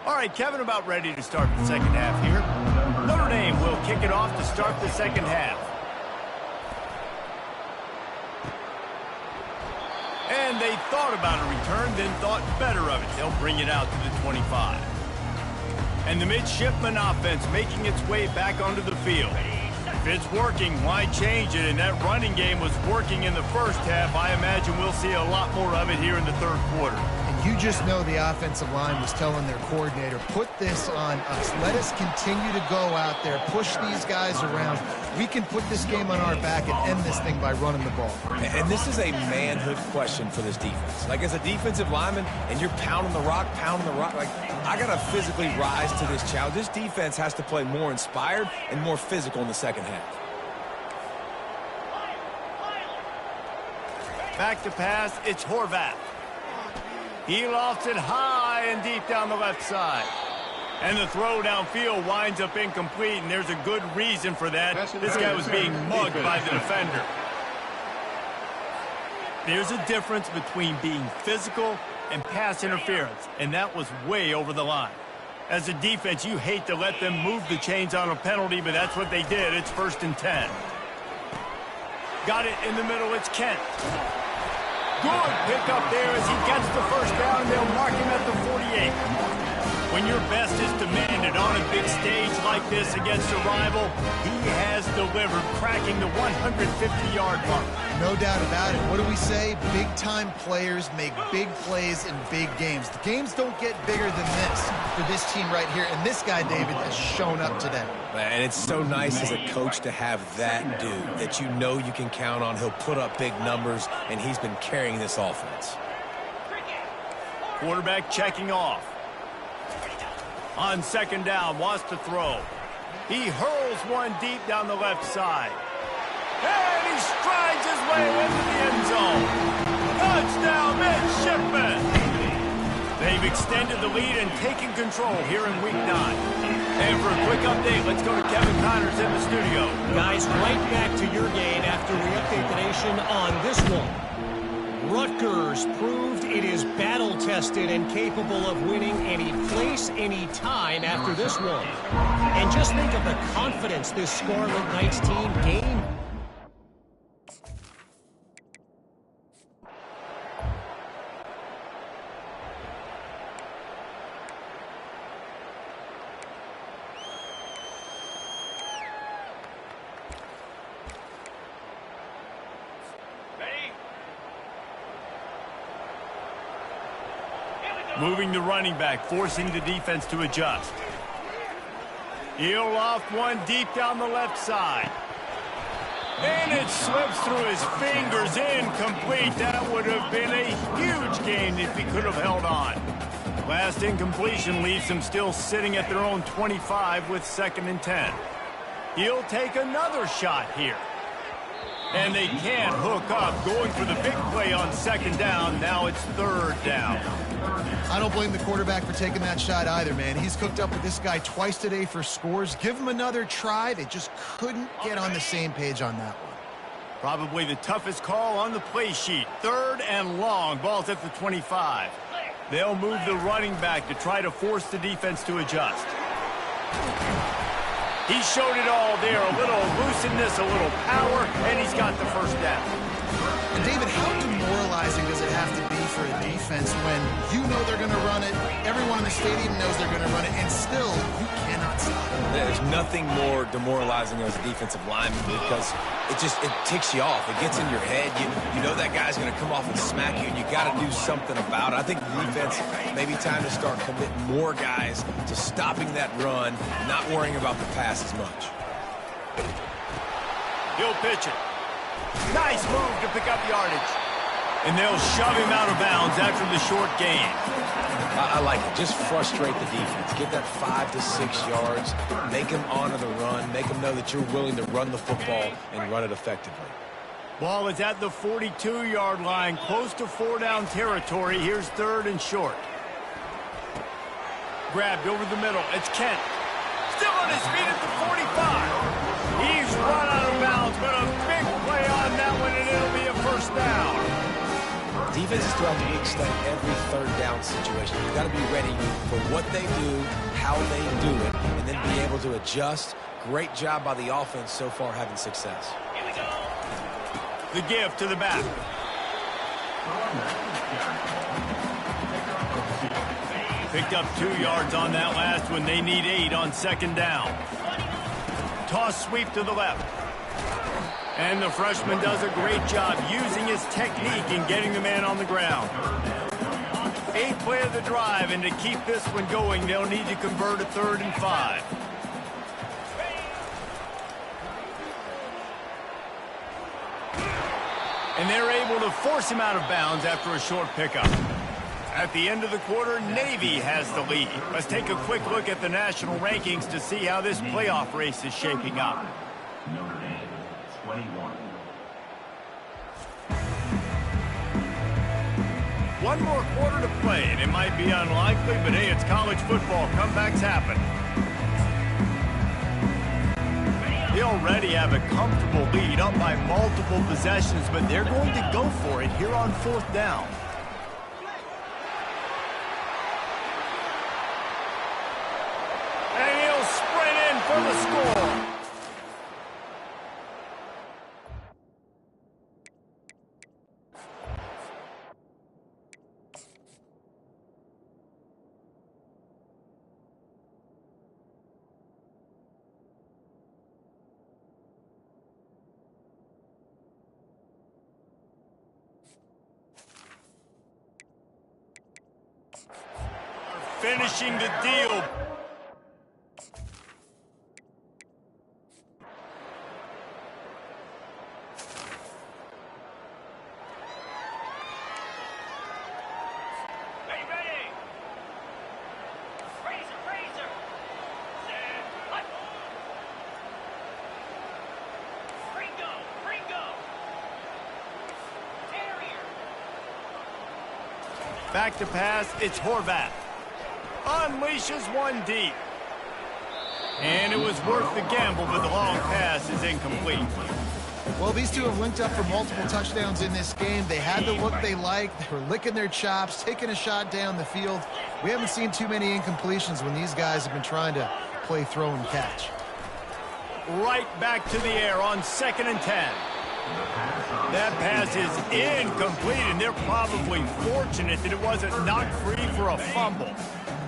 All right, Kevin, about ready to start the second half here. Notre Dame will kick it off to start the second half. And they thought about a return, then thought better of it. They'll bring it out to the 25. And the midshipman offense making its way back onto the field. If it's working, why change it? And that running game was working in the first half. I imagine we'll see a lot more of it here in the third quarter. And you just know the offensive line was telling their coordinator, put this on us. Let us continue to go out there, push these guys around. We can put this game on our back and end this thing by running the ball. And this is a manhood question for this defense. Like, as a defensive lineman, and you're pounding the rock, like, I got to physically rise to this challenge. This defense has to play more inspired and more physical in the second half. Back to pass, it's Horvath. He lofts it high and deep down the left side. And the throw downfield winds up incomplete, and there's a good reason for that. This guy was being mugged by the defender. There's a difference between being physical and pass interference, and that was way over the line. As a defense, you hate to let them move the chains on a penalty, but that's what they did. It's 1st and 10. Got it in the middle. It's Kent. Good pick up there as he gets the first down. They'll mark him at the 48. When your best is demanded on a big stage like this against a rival, he has delivered, cracking the 150-yard mark. No doubt about it. What do we say? Big-time players make big plays in big games. The games don't get bigger than this for this team right here, and this guy, David, has shown up today. And it's so nice as a coach to have that dude that you know you can count on. He'll put up big numbers, and he's been carrying this offense. Quarterback checking off. On second down, wants to throw. He hurls one deep down the left side. And he strides his way into the end zone. Touchdown, midshipmen! They've extended the lead and taken control here in Week 9. And for a quick update, let's go to Kevin Connors in the studio. Guys, right back to your game after we update the nation on this one. Rutgers proved it is battle-tested and capable of winning any place, any time after this one. And just think of the confidence this Scarlet Knights team gained. Moving the running back, forcing the defense to adjust. He'll loft one deep down the left side. And it slips through his fingers, incomplete. That would have been a huge gain if he could have held on. Last incompletion leaves him still sitting at their own 25 with 2nd and 10. He'll take another shot here. And they can't hook up, going for the big play on 2nd down. Now it's 3rd down. I don't blame the quarterback for taking that shot either, man. He's cooked up with this guy twice today for scores. Give him another try. They just couldn't get on the same page on that one. Probably the toughest call on the play sheet. 3rd and long. Ball's at the 25. They'll move the running back to try to force the defense to adjust. He showed it all there. A little looseness, a little power, and he's got the first down. And David, how demoralizing does it have to be for a defense when you know they're going to run it, everyone in the stadium knows they're going to run it, and still you cannot stop it? There's nothing more demoralizing as a defensive lineman because it ticks you off. It gets in your head. You know that guy's going to come off and smack you, and you got to do something about it. I think the defense maybe time to start committing more guys to stopping that run, not worrying about the pass as much. He'll pitch it. Nice move to pick up yardage. And they'll shove him out of bounds after the short gain. I like it. Just frustrate the defense. Get that 5 to 6 yards. Make them honor the run. Make them know that you're willing to run the football and run it effectively. Ball is at the 42-yard line, close to 4-down territory. Here's 3rd and short. Grabbed over the middle. It's Kent. Still on his feet at the 45. He's run out of bounds, but a big play on that one, and it'll be a first down. Defenses throughout the league study every 3rd down situation. You've got to be ready for what they do, how they do it, and then be able to adjust. Great job by the offense so far having success. Here we go. The give to the back. Picked up 2 yards on that last one. They need 8 on 2nd down. Toss sweep to the left. And the freshman does a great job using his technique and getting the man on the ground. 8th play of the drive, and to keep this one going, they'll need to convert a 3rd and 5. And they're able to force him out of bounds after a short pickup. At the end of the quarter, Navy has the lead. Let's take a quick look at the national rankings to see how this playoff race is shaping up. Notre Dame, 21. One more quarter to play, and it might be unlikely, but hey, it's college football. Comebacks happen. They already have a comfortable lead, up by multiple possessions, but they're going to go for it here on 4th down. And he'll sprint in for the score. Finishing the deal. Ready. Razor. Set. Hut. Ringo. Terrier. Back to pass, it's Horvath. Unleashes one deep. And it was worth the gamble, but the long pass is incomplete. Well, these two have linked up for multiple touchdowns in this game. They had the look they liked. They were licking their chops, taking a shot down the field. We haven't seen too many incompletions when these guys have been trying to play throw and catch. Right back to the air on 2nd and 10. That pass is incomplete, and they're probably fortunate that it wasn't knocked free for a fumble.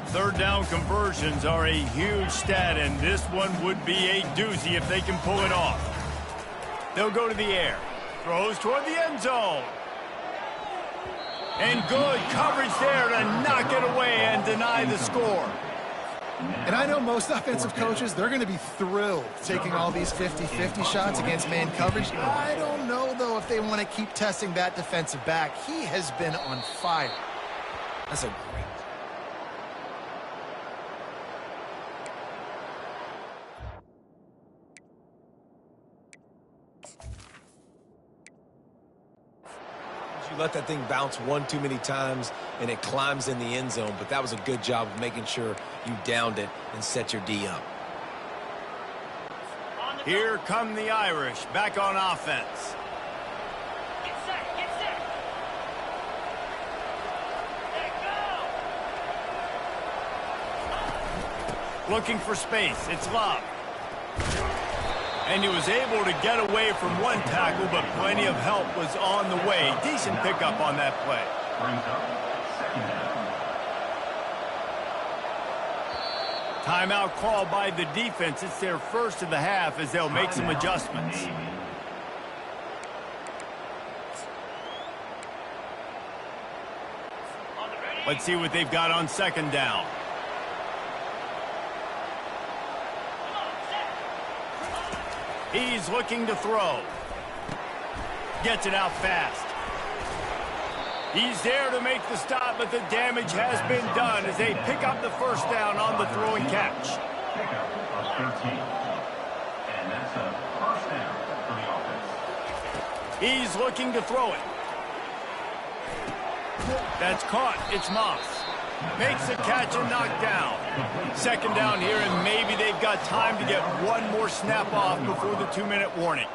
3rd down conversions are a huge stat, and this one would be a doozy if they can pull it off. They'll go to the air. Throws toward the end zone. And good coverage there to knock it away and deny the score. And I know most offensive coaches, they're going to be thrilled taking all these 50-50 shots against man coverage. I don't know, though, if they want to keep testing that defensive back. He has been on fire. That's a great. You let that thing bounce one too many times, and it climbs in the end zone, but that was a good job of making sure you downed it and set your D up. Here come the Irish back on offense. Looking for space. It's Love. And he was able to get away from one tackle, but plenty of help was on the way. Decent pickup on that play. Brings up second down. Timeout called by the defense. It's their first of the half as they'll make some adjustments. Let's see what they've got on second down. He's looking to throw. Gets it out fast. He's there to make the stop, but the damage has been done as they pick up the first down on the throw and catch. Pickup of 13. And that's a first down for the offense. He's looking to throw it. That's caught. It's Moss. Makes the catch and knocked down. Second down here, and maybe they've got time to get one more snap off before the 2-minute warning.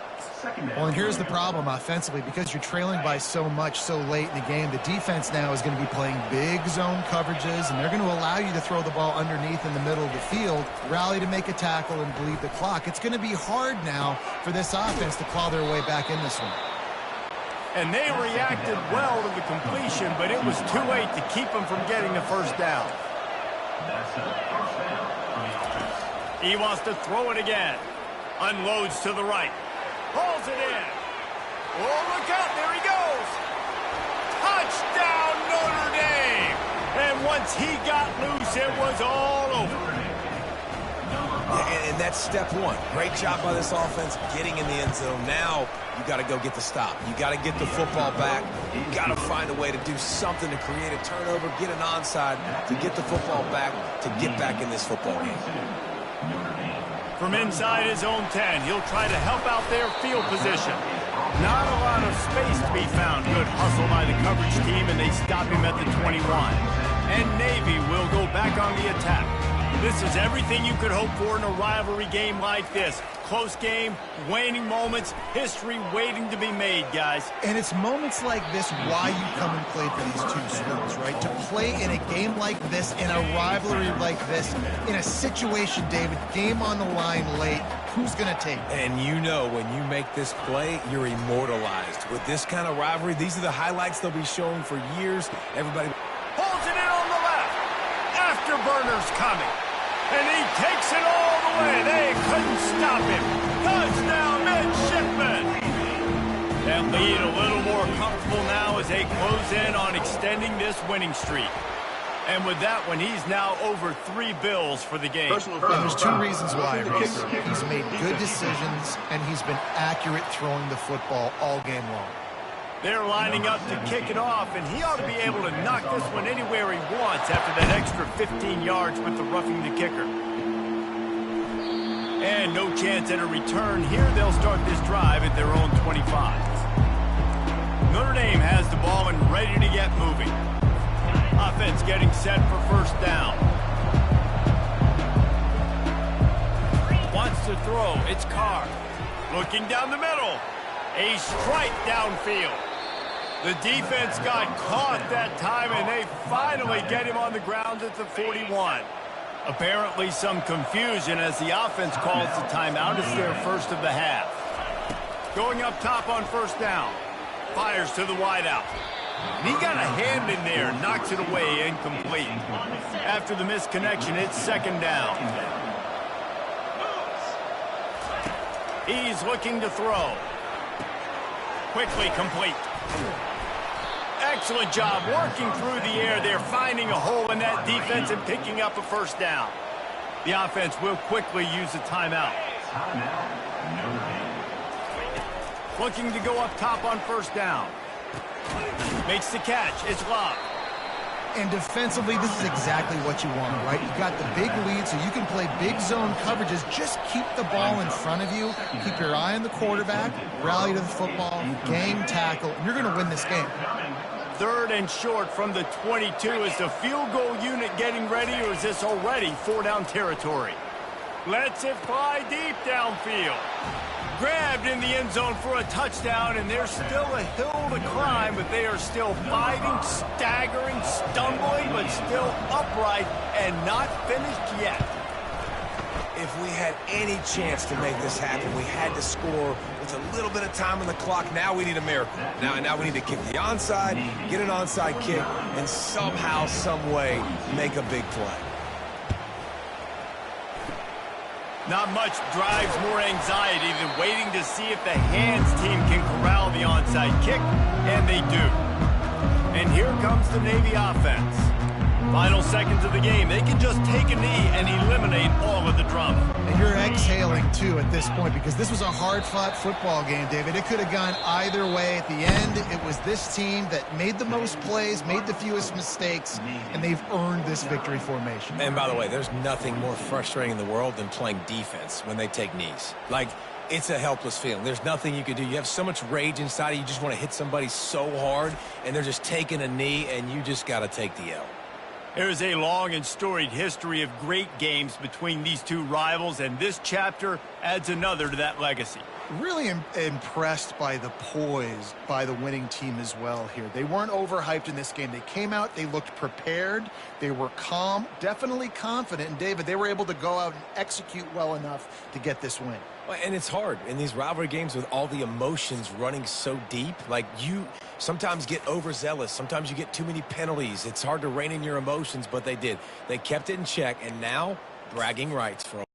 Well, and here's the problem offensively. Because you're trailing by so much so late in the game, the defense now is going to be playing big zone coverages, and they're going to allow you to throw the ball underneath in the middle of the field, rally to make a tackle, and bleed the clock. It's going to be hard now for this offense to claw their way back in this one. And they reacted well to the completion, but it was too late to keep them from getting the first down. That's a first down for the offense. He wants to throw it again. Unloads to the right. Pulls it in. Oh, look out. There he goes. Touchdown, Notre Dame. And once he got loose, it was all over. And that's step one. Great job by this offense getting in the end zone. Now you got to go get the stop. You got to get the football back. You got to find a way to do something to create a turnover, get an onside, to get the football back, to get back in this football game. From inside his own 10, he'll try to help out their field position. Not a lot of space to be found. Good hustle by the coverage team, and they stop him at the 21. And Navy will go back on the attack. This is everything you could hope for in a rivalry game like this. Close game, waning moments, history waiting to be made, guys. And it's moments like this why you come and play for these two schools, right? To play in a game like this, in a rivalry like this, in a situation, David, game on the line late, who's going to take it? And you know when you make this play, you're immortalized. With this kind of rivalry, these are the highlights they'll be showing for years. Everybody Holds it in on the left. Afterburner's coming. And he takes it all the way. They couldn't stop him. Touchdown, midshipman. That lead a little more comfortable now as they close in on extending this winning streak. And with that one, he's now over 3 bills for the game. There's 2 reasons why, Reese. He's made good decisions, and he's been accurate throwing the football all game long. They're lining up to kick it off, and he ought to be able to knock this one anywhere he wants after that extra 15 yards with the roughing the kicker. And no chance at a return here. They'll start this drive at their own 25. Notre Dame has the ball and ready to get moving. Offense getting set for first down. Wants to throw. It's Carr. Looking down the middle. A strike downfield. The defense got caught that time, and they finally get him on the ground at the 41. Apparently some confusion as the offense calls the timeout. It's their first of the half. Going up top on first down. Fires to the wideout. And he got a hand in there, knocks it away, incomplete. After the misconnection, it's second down. He's looking to throw. Quickly complete. Excellent job working through the air. They're finding a hole in that defense and picking up a first down. The offense will quickly use a timeout. Looking to go up top on first down. Makes the catch. It's Love. And defensively, this is exactly what you want, right? You've got the big lead, so you can play big zone coverages. Just keep the ball in front of you. Keep your eye on the quarterback. Rally to the football. Gang tackle. And you're going to win this game. Third and short from the 22. Is the field goal unit getting ready, or is this already 4-down territory? Lets it fly deep downfield. Grabbed in the end zone for a touchdown, and there's still a hill to climb, but they are still fighting, staggering, stumbling, but still upright and not finished yet. If we had any chance to make this happen, we had to score with a little bit of time on the clock. Now we need a miracle. Now we need to kick the onside, get an onside kick, and somehow, some way, make a big play. Not much drives more anxiety than waiting to see if the hands team can corral the onside kick, and they do. And here comes the Navy offense. Final seconds of the game. They can just take a knee and eliminate all of the drama. And you're exhaling, too, at this point, because this was a hard-fought football game, David. It could have gone either way. At the end, it was this team that made the most plays, made the fewest mistakes, and they've earned this victory formation. And by the way, there's nothing more frustrating in the world than playing defense when they take knees. Like, it's a helpless feeling. There's nothing you can do. You have so much rage inside of you. You just want to hit somebody so hard, and they're just taking a knee, and you just got to take the L. There's a long and storied history of great games between these two rivals, and this chapter adds another to that legacy. Really impressed by the poise by the winning team as well here. They weren't overhyped in this game. They came out, they looked prepared, they were calm, definitely confident, and David, they were able to go out and execute well enough to get this win. And it's hard in these rivalry games with all the emotions running so deep. Like, you sometimes get overzealous. Sometimes you get too many penalties. It's hard to rein in your emotions, but they did. They kept it in check, and now bragging rights for them.